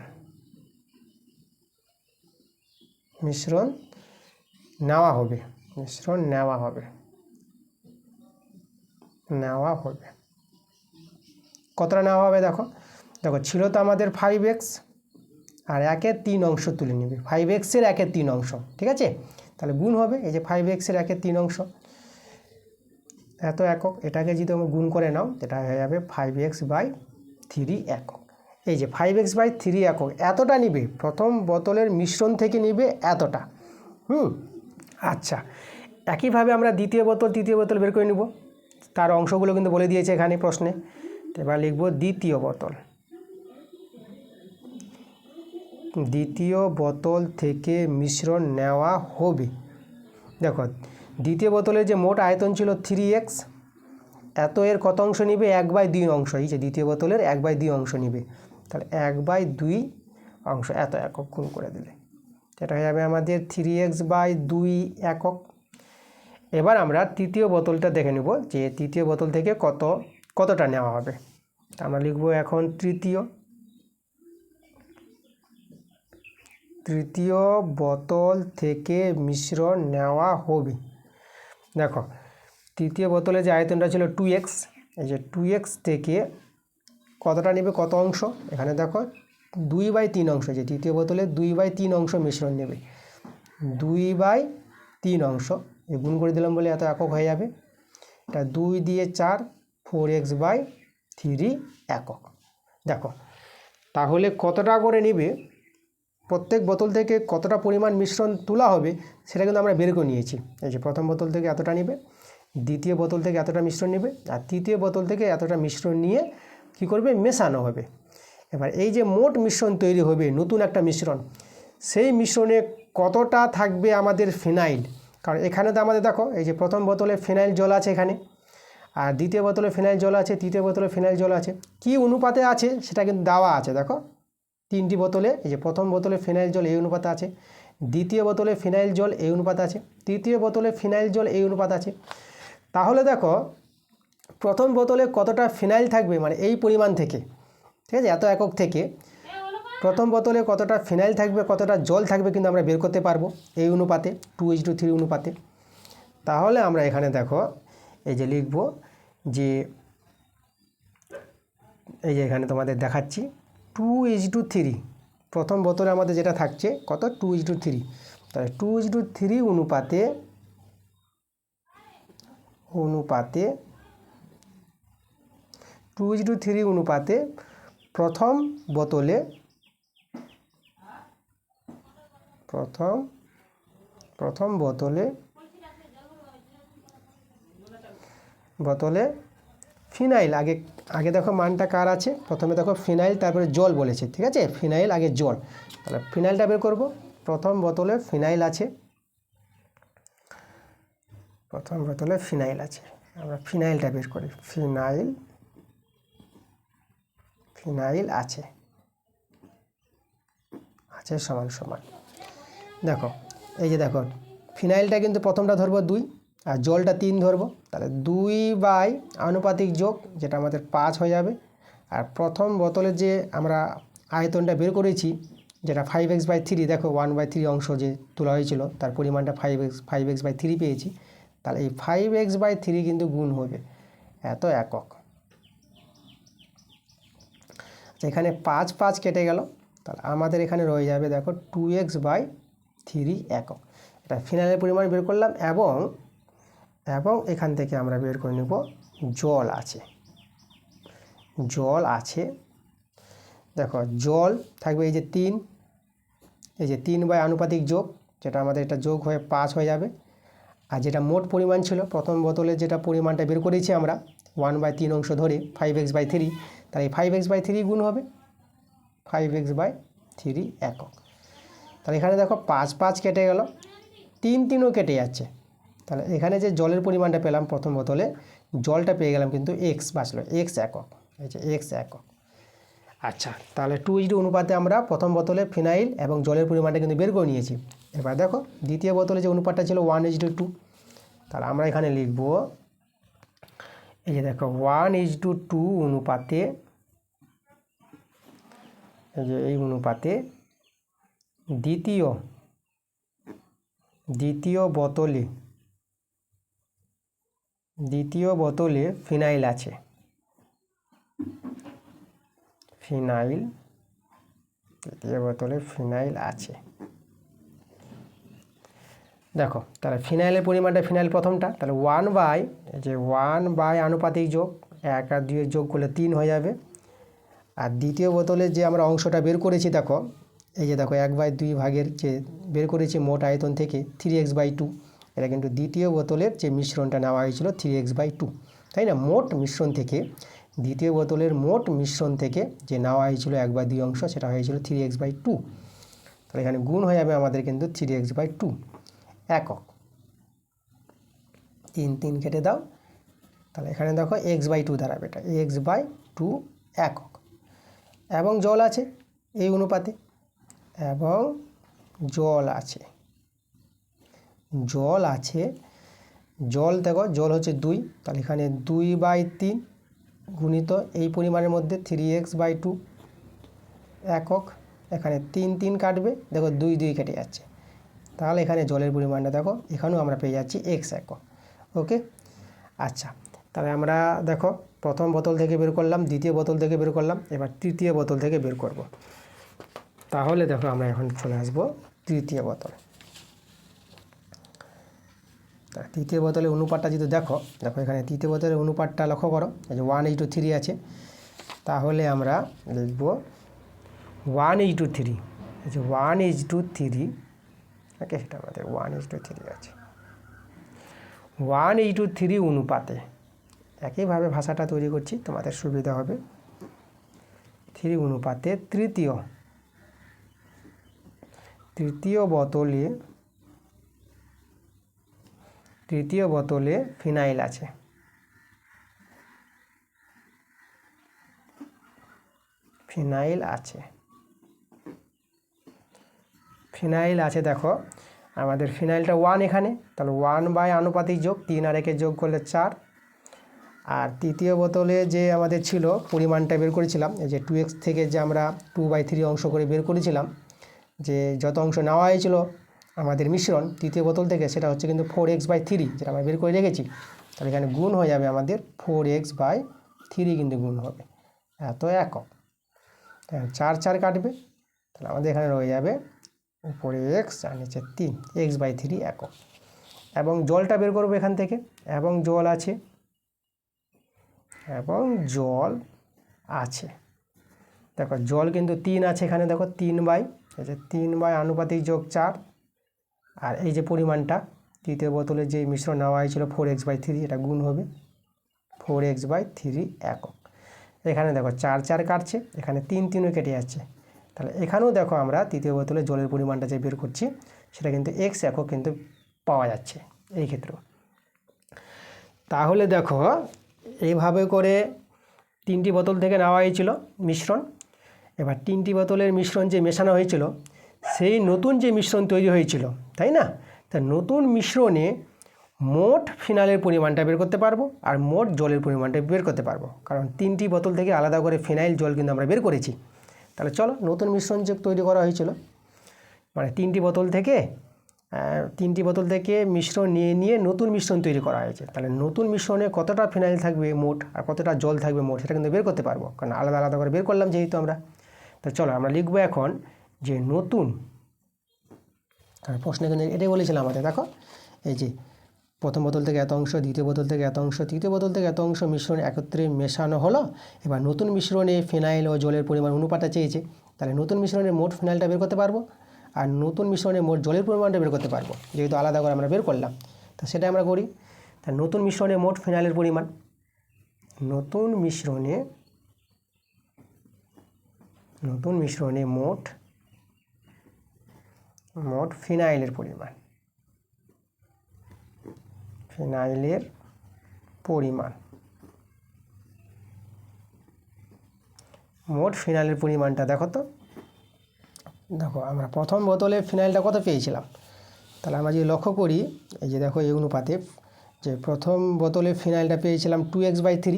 নেওয়া হবে। কতটা নেওয়া হবে দেখো ছিল তো আমাদের 5x, আর 1/3 অংশ তুলে নেবে, 5x-এর 1/3 অংশ, ঠিক আছে? তাহলে গুণ হবে এই যে 5x-এর 1/3 অংশ এত একক, এটাকে যদি তুমি গুণ করে নাও এটা হয়ে যাবে 5x/3 একক। এই যে 5x/3 একক এতটা নিবে, প্রথম বোতলের মিশ্রণ থেকে নিবে এতটা। আচ্ছা, একইভাবে আমরা দ্বিতীয় বোতল বের করে নিব, তার অংশগুলো কিন্তু বলে দিয়েছে এখানে প্রশ্নে। এবার লিখব দ্বিতীয় বোতল থেকে মিশ্রণ নেওয়া হবে। দেখো দ্বিতীয় বোতলের যে মোট আয়তন ছিল 3x, এত এর কত অংশ নিবে? 1/2 অংশ। এই যে দ্বিতীয় বোতলের 1/2 অংশ নিবে, তাহলে 1/2 অংশ এত একক গুণ করে দিলে এটা হয়ে যাবে আমাদের 3x/2 একক। এবার আমরা তৃতীয় বোতলটা দেখে নেব যে তৃতীয় বোতল থেকে কতটা নেওয়া হবে। আমরা লিখব এখন তৃতীয় বোতল থেকে মিশ্রণ নেওয়া হবে। দেখো তৃতীয় বোতলে যে আয়তনটা ছিল 2x, এই যে 2x থেকে কতটা নেবে, কত অংশ? এখানে দেখো 2/3 অংশ, যে তৃতীয় বোতলে 2/3 অংশ মিশ্রণ নেবে, 2/3 অংশ গুণ করে দিলাম বলে এত একক হয়ে যাবে। এটা 2 দিয়ে 4, 4x/3 একক। দেখো তাহলে কতটা করে নেবে, প্রত্যেক বোতল থেকে কতটা পরিমাণ মিশ্রণ তোলা হবে সেটা কিন্তু আমরা বের করে নিয়েছি। এই যে প্রথম বোতল থেকে এতটা নেবে, দ্বিতীয় বোতল থেকে এতটা মিশ্রণ নেবে, আর তৃতীয় বোতল থেকে এতটা মিশ্রণ নিয়ে কি করবে, মেশানো হবে। এবার এই যে মোট মিশ্রণ তৈরি হবে, নতুন একটা মিশ্রণ, সেই মিশ্রণে কতটা থাকবে আমাদের ফিনাইল। কারণ এখানে তো আমাদের দেখো এই যে প্রথম বোতলে ফিনাইল জল আছে এখানে, আর দ্বিতীয় বোতলে ফিনাইল জল আছে, তৃতীয় বোতলে ফিনাইল জল আছে, কি অনুপাতে আছে সেটা কিন্তু দেওয়া আছে। দেখো 3টি বোতলে এই যে প্রথম বোতলে ফিনাইল জল এই অনুপাতে আছে, দ্বিতীয় বোতলে ফিনাইল জল এই অনুপাতে আছে, তৃতীয় বোতলে ফিনাইল জল এই অনুপাতে আছে। তাহলে দেখো প্রথম বোতলে কতটা ফিনাইল থাকবে, মানে এই পরিমাণ থেকে, ঠিক আছে, এত একক থেকে প্রথম বোতলে কতটা ফিনাইল থাকবে, কতটা জল থাকবে কিন্তু আমরা বের করতে পারবো এই অনুপাতে, 2:3 অনুপাতে। তাহলে আমরা এখানে দেখো এই যে লিখব যে এই যে এখানে তোমাদের দেখাচ্ছি 2:3, প্রথম বোতলে আমাদের যেটা থাকছে কত, 2:3। তাহলে 2:3 অনুপাতে 2:3 অনুপাতে প্রথম বোতলে ফিনাইল আগে দেখো মানটা কার আছে, প্রথমে দেখো ফিনাইল তারপরে জল বলেছে, ঠিক আছে, ফিনাইল আগে জল। তাহলে ফিনাইলটা বের করব, প্রথম বোতলে ফিনাইল আছে, আমরা ফিনাইলটা বের করি, ফিনাইল আছে সমান। দেখো এই যে দেখো ফিনাইলটা কিন্তু প্রথমটা ধরবো 2 আর জলটা 3 ধরবো, তাহলে 2 আনুপাতিক যোগ যেটা আমাদের 5 হয়ে যাবে। আর প্রথম বোতলের যে আমরা আয়তনটা বের করেছি যেটা 5x/3, দেখো 1/3 অংশ যে তোলা হয়েছিল তার পরিমাণটা 5x/3 পেয়েছি। তাহলে এই 5x/3 কিন্তু গুণ হবে এত একক। এখানে 5 কেটে গেল, তাহলে আমাদের এখানে রয়ে যাবে দেখো 2x/3 একক। এটা ফিনাইলের পরিমাণ বের করলাম, এবং এখান থেকে আমরা বের করে নেব জল আছে। দেখো জল থাকবে এই যে 3, এই যে 3 আনুপাতিক যোগ যেটা আমাদের এটা যোগ হয়ে 5 হয়ে যাবে। আর যেটা মোট পরিমাণ ছিল প্রথম বোতলে যেটা পরিমাণটা বের করেছি আমরা 1/3 অংশ ধরে 5x/3, তাহলে এই 5x/3 গুণ হবে 5x/3 একক। তাহলে এখানে দেখো 5 5 কেটে গেল, 3 3ও কেটে যাচ্ছে। তাহলে এখানে যে জলের পরিমাণটা পেলাম প্রথম বোতলে, জলটা পেয়ে গেলাম কিন্তু x বাঁচলো, x একক, এই যে x একক। আচ্ছা, তাহলে 2:1 অনুপাতে আমরা প্রথম বোতলে ফিনাইল এবং জলের পরিমাণটা কিন্তু বের করে নিয়েছি। এবার দেখো দ্বিতীয় বোতলে যে অনুপাতটা ছিল 1:2, তাহলে আমরা এখানে লিখব, এই যে দেখো 1:2 অনুপাতে, এই যে এই অনুপাতে দ্বিতীয় বোতলে ফিনাইল আছে, দ্বিতীয় বোতলে ফিনাইল আছে। দেখো তাহলে ফিনাইলের পরিমাণটা, ফিনাইল প্রথমটা, তাহলে 1/, আনুপাতিক যোগ 1 আর 2 যোগ করলে 3 হয়ে যাবে। আর দ্বিতীয় বোতলে যে আমরা অংশটা বের করেছি, দেখো এই যে দেখো 1/2 ভাগের যে বের করেছি মোট আয়তন থেকে 3x/2, এটা কিন্তু দ্বিতীয় বোতলের যে মিশ্রণটা নেওয়া হয়েছিল 3x/2, তাই না? মোট মিশ্রণ থেকে, দ্বিতীয় বোতলের মোট মিশ্রণ থেকে যে নেওয়া হয়েছিল 1/2 অংশ, সেটা হয়েছিল 3x/2। তাহলে এখানে গুণ হয়ে যাবে আমাদের কিন্তু 3x/2 একক। 3 3 কেটে দাও, তাহলে এখানে দেখো x/2 দাঁড়াবে, এটা x/2 একক। এবং জল আছে এই অনুপাতে, এবং জল আছে, জল দেখো জল হচ্ছে 2, তাহলে এখানে 2/3 গুণিত এই পরিমাণের মধ্যে 3x/2 একক। এখানে 3 3 কাটবে, দেখো 2 2 কেটে যাচ্ছে। তাহলে এখানে জলের পরিমাণটা দেখো, এখানেও আমরা পেয়ে যাচ্ছি x একক। ওকে, আচ্ছা, তাহলে আমরা দেখো প্রথম বোতল থেকে বের করলাম, দ্বিতীয় বোতল থেকে বের করলাম, এবার তৃতীয় বোতল থেকে বের করব। তাহলে দেখো আমরা এখন চলে আসবো তৃতীয় বোতল। তৃতীয় বোতলের অনুপাতটা যদি দেখো এখানে তৃতীয় বোতলের অনুপাতটা লক্ষ্য করো, এই যে 1:3 আছে। তাহলে আমরা লিখব 1:3, এই যে 1:3, ওকে, সেটা আমাদের 1:3 আছে। 1:3 অনুপাতে, একইভাবে ভাষাটা তৈরি করছি, তোমাদের সুবিধা হবে। 3 অনুপাতে তৃতীয় বোতলে ফিনাইল আছে। ফিনাইল আছে, দেখো আমাদের ফিনাইলটা 1 এখানে, তাহলে 1/ আনুপাতিক যোগ 3 আর 1 যোগ করলে 4। আর তৃতীয় বোতলে যে আমাদের ছিল পরিমাণটা বের করেছিলাম, এই যে 2x থেকে যে আমরা 2/3 অংশ করে বের করেছিলাম, যে যত অংশ নেওয়া হয়েছিল আমাদের মিশ্রণ তৃতীয় বোতল থেকে, সেটা হচ্ছে কিন্তু 4x/3, যেটা আমরা বের করে রেখেছি। তাহলে এখানে গুণ হয়ে যাবে আমাদের 4x/3, কিন্তু গুণ হবে এত একক। 4 4 কাটবে, তাহলে আমাদের এখানে রয়ে যাবে উপরে x আর নিচে 3, x/3 একক। এবং জলটা বের করবো এখান থেকে, এবং জল আছে, দেখো জল কিন্তু 3 আছে এখানে, দেখো 3/, আনুপাতিক যোগ 4। আর এই যে পরিমাণটা তৃতীয় বোতলে যে মিশ্রণ নেওয়া হয়েছিল 4x/3, এটা গুণ হবে 4x/3 একক। এখানে দেখো 4 4 কাটছে, এখানে 3 3ও কেটে যাচ্ছে। তাহলে এখানেও দেখো আমরা তৃতীয় বোতলে জলের পরিমাণটা যে বের করছি, সেটা কিন্তু x একক কিন্তু পাওয়া যাচ্ছে এই ক্ষেত্রেও। তাহলে দেখো এইভাবে করে 3টি বোতল থেকে নেওয়া হয়েছিল মিশ্রণ। এবার 3টি বোতলের মিশ্রণ যে মেশানো হয়েছিল, সেই নতুন যে মিশ্রণ তৈরি হয়েছিল, তাই না? তা নতুন মিশ্রণে মোট ফিনাইলের পরিমাণটা বের করতে পারবো, আর মোট জলের পরিমাণটা বের করতে পারবো, কারণ 3টি বোতল থেকে আলাদা করে ফিনাইল জল কিন্তু আমরা বের করেছি। তাহলে চলো নতুন মিশ্রণ যে তৈরি করা হয়েছিল, মানে 3টি বোতল থেকে মিশ্রণ নিয়ে নতুন মিশ্রণ তৈরি করা হয়েছে। তাহলে নতুন মিশ্রণে কতটা ফিনাইল থাকবে মোট আর কতটা জল থাকবে মোট, সেটা কিন্তু বের করতে পারবো, কারণ আলাদা আলাদা করে বের করলাম যেহেতু আমরা। তো চলো আমরা লিখবো এখন যে নতুন, প্রশ্নে কিন্তু এটাই বলেছিলাম আমাদের, দেখো এই যে প্রথম বোতল থেকে এত অংশ, দ্বিতীয় বোতল থেকে এত অংশ, তৃতীয় বোতল থেকে এত অংশ মিশ্রণ একত্রে মেশানো হলো। এবার নতুন মিশ্রণে ফিনাইল ও জলের পরিমাণ অনুপাতটা চেয়েছে। তাহলে নতুন মিশ্রণে মোট ফিনাইলটা বের করতে পারবো, আর নতুন মিশ্রণে মোট জলের পরিমাণটা বের করতে পারবো, যেহেতু আলাদা করে আমরা বের করলাম। তা সেটা আমরা করি। তা নতুন মিশ্রণে মোট ফিনাইলের পরিমাণ, নতুন মিশ্রণে মোট ফিনাইলের পরিমাণ, মোট ফিনাইলের পরিমাণটা দেখো তো। দেখো আমরা প্রথম বোতলে ফিনাইলটা কত পেয়েছিলাম, তাহলে আমরা যদি লক্ষ্য করি, এই যে দেখো এই অনুপাতে যে প্রথম বোতলে ফিনাইলটা পেয়েছিলাম 2x/3,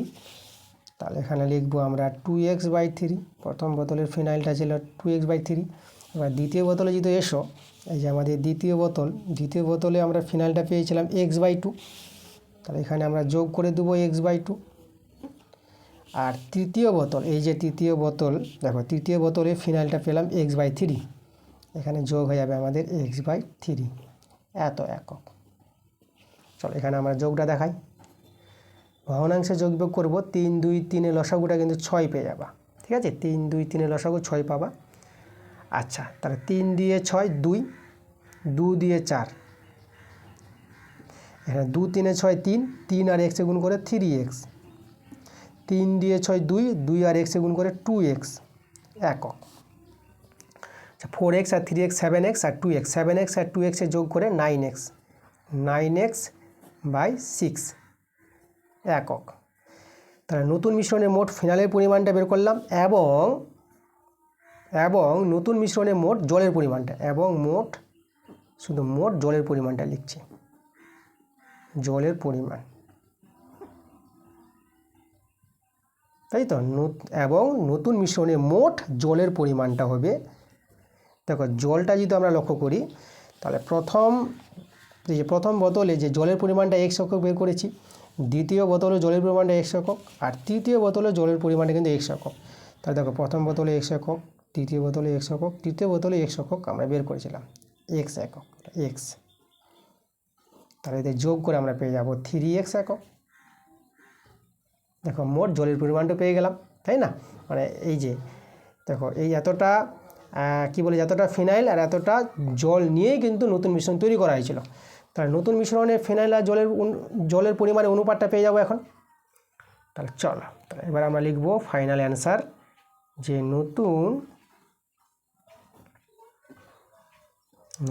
তাহলে এখানে লিখবো আমরা 2x/3। প্রথম বোতলের ফিনাইলটা ছিল 2x/3। এবার দ্বিতীয় বোতলে যদি এসো, এই যে আমাদের দ্বিতীয় বোতলে আমরা ফিনাইলটা পেয়েছিলাম x/2, তাহলে এখানে আমরা যোগ করে দেবো x/2। আর তৃতীয় বোতল, এই যে তৃতীয় বোতল, দেখো তৃতীয় বোতলে ফিনাইলটা পেলাম x/3, এখানে যোগ হয়ে যাবে আমাদের x/3 এত একক। চলো এখানে আমরা যোগটা দেখাই। ভগ্নাংশে যোগ বিয়োগ করবো, 3 2 3 লসাগুটা কিন্তু 6 পেয়ে যাবা। ঠিক আছে, 3 2 3 লসাগু 6 পাবা। আচ্ছা, তাহলে 3 দিয়ে 6 2, 2 দিয়ে 4, এখানে 2 3 6 3, 3 আর x গুণ করে 3x, 3 দিয়ে 6 2, 2 আর x গুণ করে 2x একক। আচ্ছা, 4x আর 3x 7x আর 2x, 7x আর 2x এ যোগ করে 9x/6 একক। তাহলে নতুন মিশ্রণের মোট ফিনাইলের পরিমাণটা বের করলাম, এবং নতুন মিশ্রণে মোট জলের পরিমাণটা, এবং শুধু মোট জলের পরিমাণটা লিখছি, জলের পরিমাণ, তাই তো। এবং নতুন মিশ্রণে মোট জলের পরিমাণটা হবে, দেখো জলটা যদি আমরা লক্ষ্য করি, তাহলে প্রথম বোতলে যে জলের পরিমাণটা x একক বের করেছি, দ্বিতীয় বোতলে জলের পরিমাণটা x একক, আর তৃতীয় বোতলে জলের পরিমাণটা কিন্তু x একক। তাহলে দেখো প্রথম বোতলে x একক, দ্বিতীয় বোতলে x একক, তৃতীয় বোতলে x একক আমরা বের করেছিলাম x একক, x। তাহলে এদের যোগ করে আমরা পেয়ে যাব 3x একক। দেখো মোট জলের পরিমাণটা পেয়ে গেলাম, তাই না। মানে এই যে দেখো এই এতটা এতটা ফিনাইল আর এতটা জল নিয়েই কিন্তু নতুন মিশ্রণ তৈরি করা হয়েছিল। তাহলে নতুন মিশ্রণে ফিনাইল আর জলের পরিমাণের অনুপাতটা পেয়ে যাবো এখন। তাহলে চলো, তাহলে এবার আমরা লিখব ফাইনাল অ্যান্সার, যে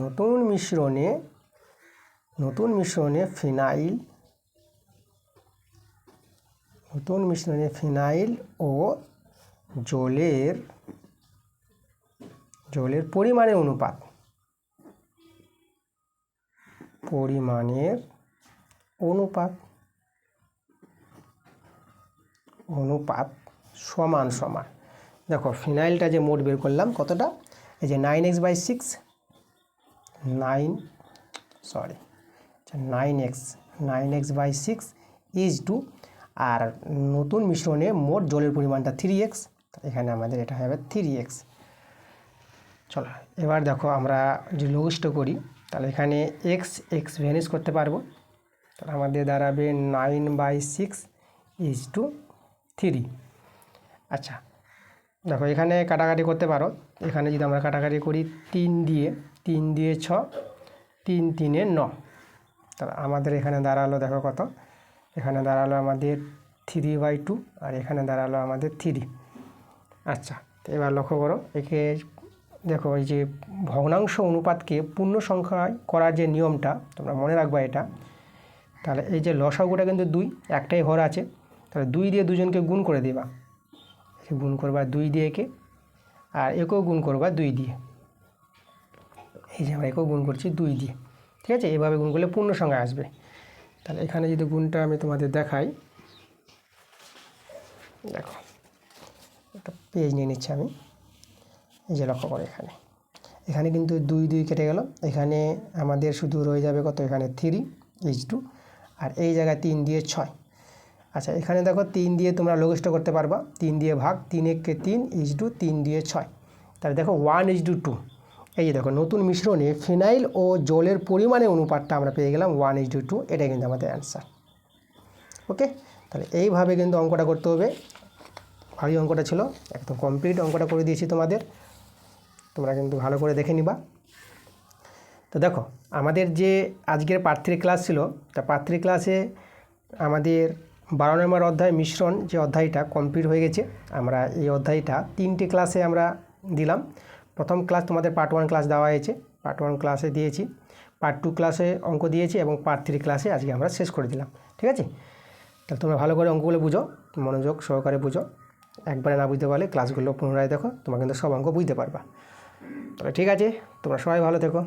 নতুন মিশ্রণে ফিনাইল ও জলের পরিমাণের অনুপাত সমান সমান। দেখো ফিনাইলটা যে মোট বের করলাম কতটা, এই যে 9x/6, 9x/6 আর নতুন মিশ্রণে মোট জলের পরিমাণটা 3x, এখানে আমাদের এটা হবে 3x। চলো এবার দেখো আমরা যে লঘিষ্ঠ করি, তাহলে এখানে x ভ্যানিশ করতে পারবো, তাহলে আমাদের দাঁড়াবে 9/6 3। আচ্ছা দেখো এখানে কাটাকাটি করতে পারো, এখানে যদি আমরা কাটাকাটি করি 3 দিয়ে 6, 3 3 9, তাহলে আমাদের এখানে দাঁড়ালো দেখো কত, এখানে দাঁড়ালো আমাদের 3/2 আর এখানে দাঁড়ালো আমাদের 3। আচ্ছা, তো এবার লক্ষ্য করো, একে দেখো এই যে ভগ্নাংশ অনুপাতকে পূর্ণ সংখ্যায় করার যে নিয়মটা তোমরা মনে রাখবা এটা। তাহলে এই যে লসাগুটা কিন্তু 2, একটাই ঘর আছে, তাহলে 2 দিয়ে দুজনকে গুণ করে দেবা, গুণ করবা 2 দিয়ে একে, আর একেও গুণ করবা 2 দিয়ে, এই যে আমরা একেও গুণ করছি 2 দিয়ে। ঠিক আছে, এভাবে গুণ করলে পূর্ণ সংখ্যা আসবে। তাহলে এখানে যদি গুণটা আমি তোমাদের দেখাই, দেখো একটা পেজ নিয়ে নিচ্ছি আমি, এই যে লক্ষ্য করো এখানে কিন্তু 2 2 কেটে গেল, এখানে আমাদের শুধু রয়ে যাবে কত, এখানে 3/2 আর এই জায়গায় 3 দিয়ে 6। আচ্ছা এখানে দেখো 3 দিয়ে তোমরা লঘিষ্ঠ করতে পারবা, 3 দিয়ে ভাগ, 3 1 3/2, 3 দিয়ে 6, তাহলে দেখো 1/2। এই যে দেখো নতুন মিশ্রণে ফিনাইল ও জলের পরিমাণের অনুপাতটা আমরা পেয়ে গেলাম 1/2, এটা কিন্তু আমাদের অ্যান্সার। ওকে, তাহলে এইভাবে কিন্তু অঙ্কটা করতে হবে। ভারী অঙ্কটা ছিল, একদম কমপ্লিট অঙ্কটা করে দিয়েছি তোমাদের, তোমরা কিন্তু ভালো করে দেখে নিবা। তো দেখো আমাদের যে আজকের পার্ট 3 ক্লাস ছিল, তা পার্ট 3 ক্লাসে আমাদের 12 নম্বর অধ্যায় মিশ্রণ যে অধ্যায়টা কমপ্লিট হয়ে গেছে। আমরা এই অধ্যায়টা 3টে ক্লাসে আমরা দিলাম। প্রথম ক্লাস তোমাদের পার্ট 1 ক্লাস দেওয়া হয়েছে, পার্ট 1 ক্লাসে দিয়েছি, পার্ট 2 ক্লাসে অঙ্ক দিয়েছি এবং পার্ট 3 ক্লাসে আজকে আমরা শেষ করে দিলাম। ঠিক আছে, তাহলে তোমরা ভালো করে অঙ্কগুলো বুঝো, মনোযোগ সহকারে বুঝো। একবারে না বুঝতে পারলে ক্লাসগুলো পুনরায় দেখো, তোমরা কিন্তু সব অঙ্ক বুঝতে পারবা। তাহলে ঠিক আছে, তোমরা সবাই ভালো থেকো।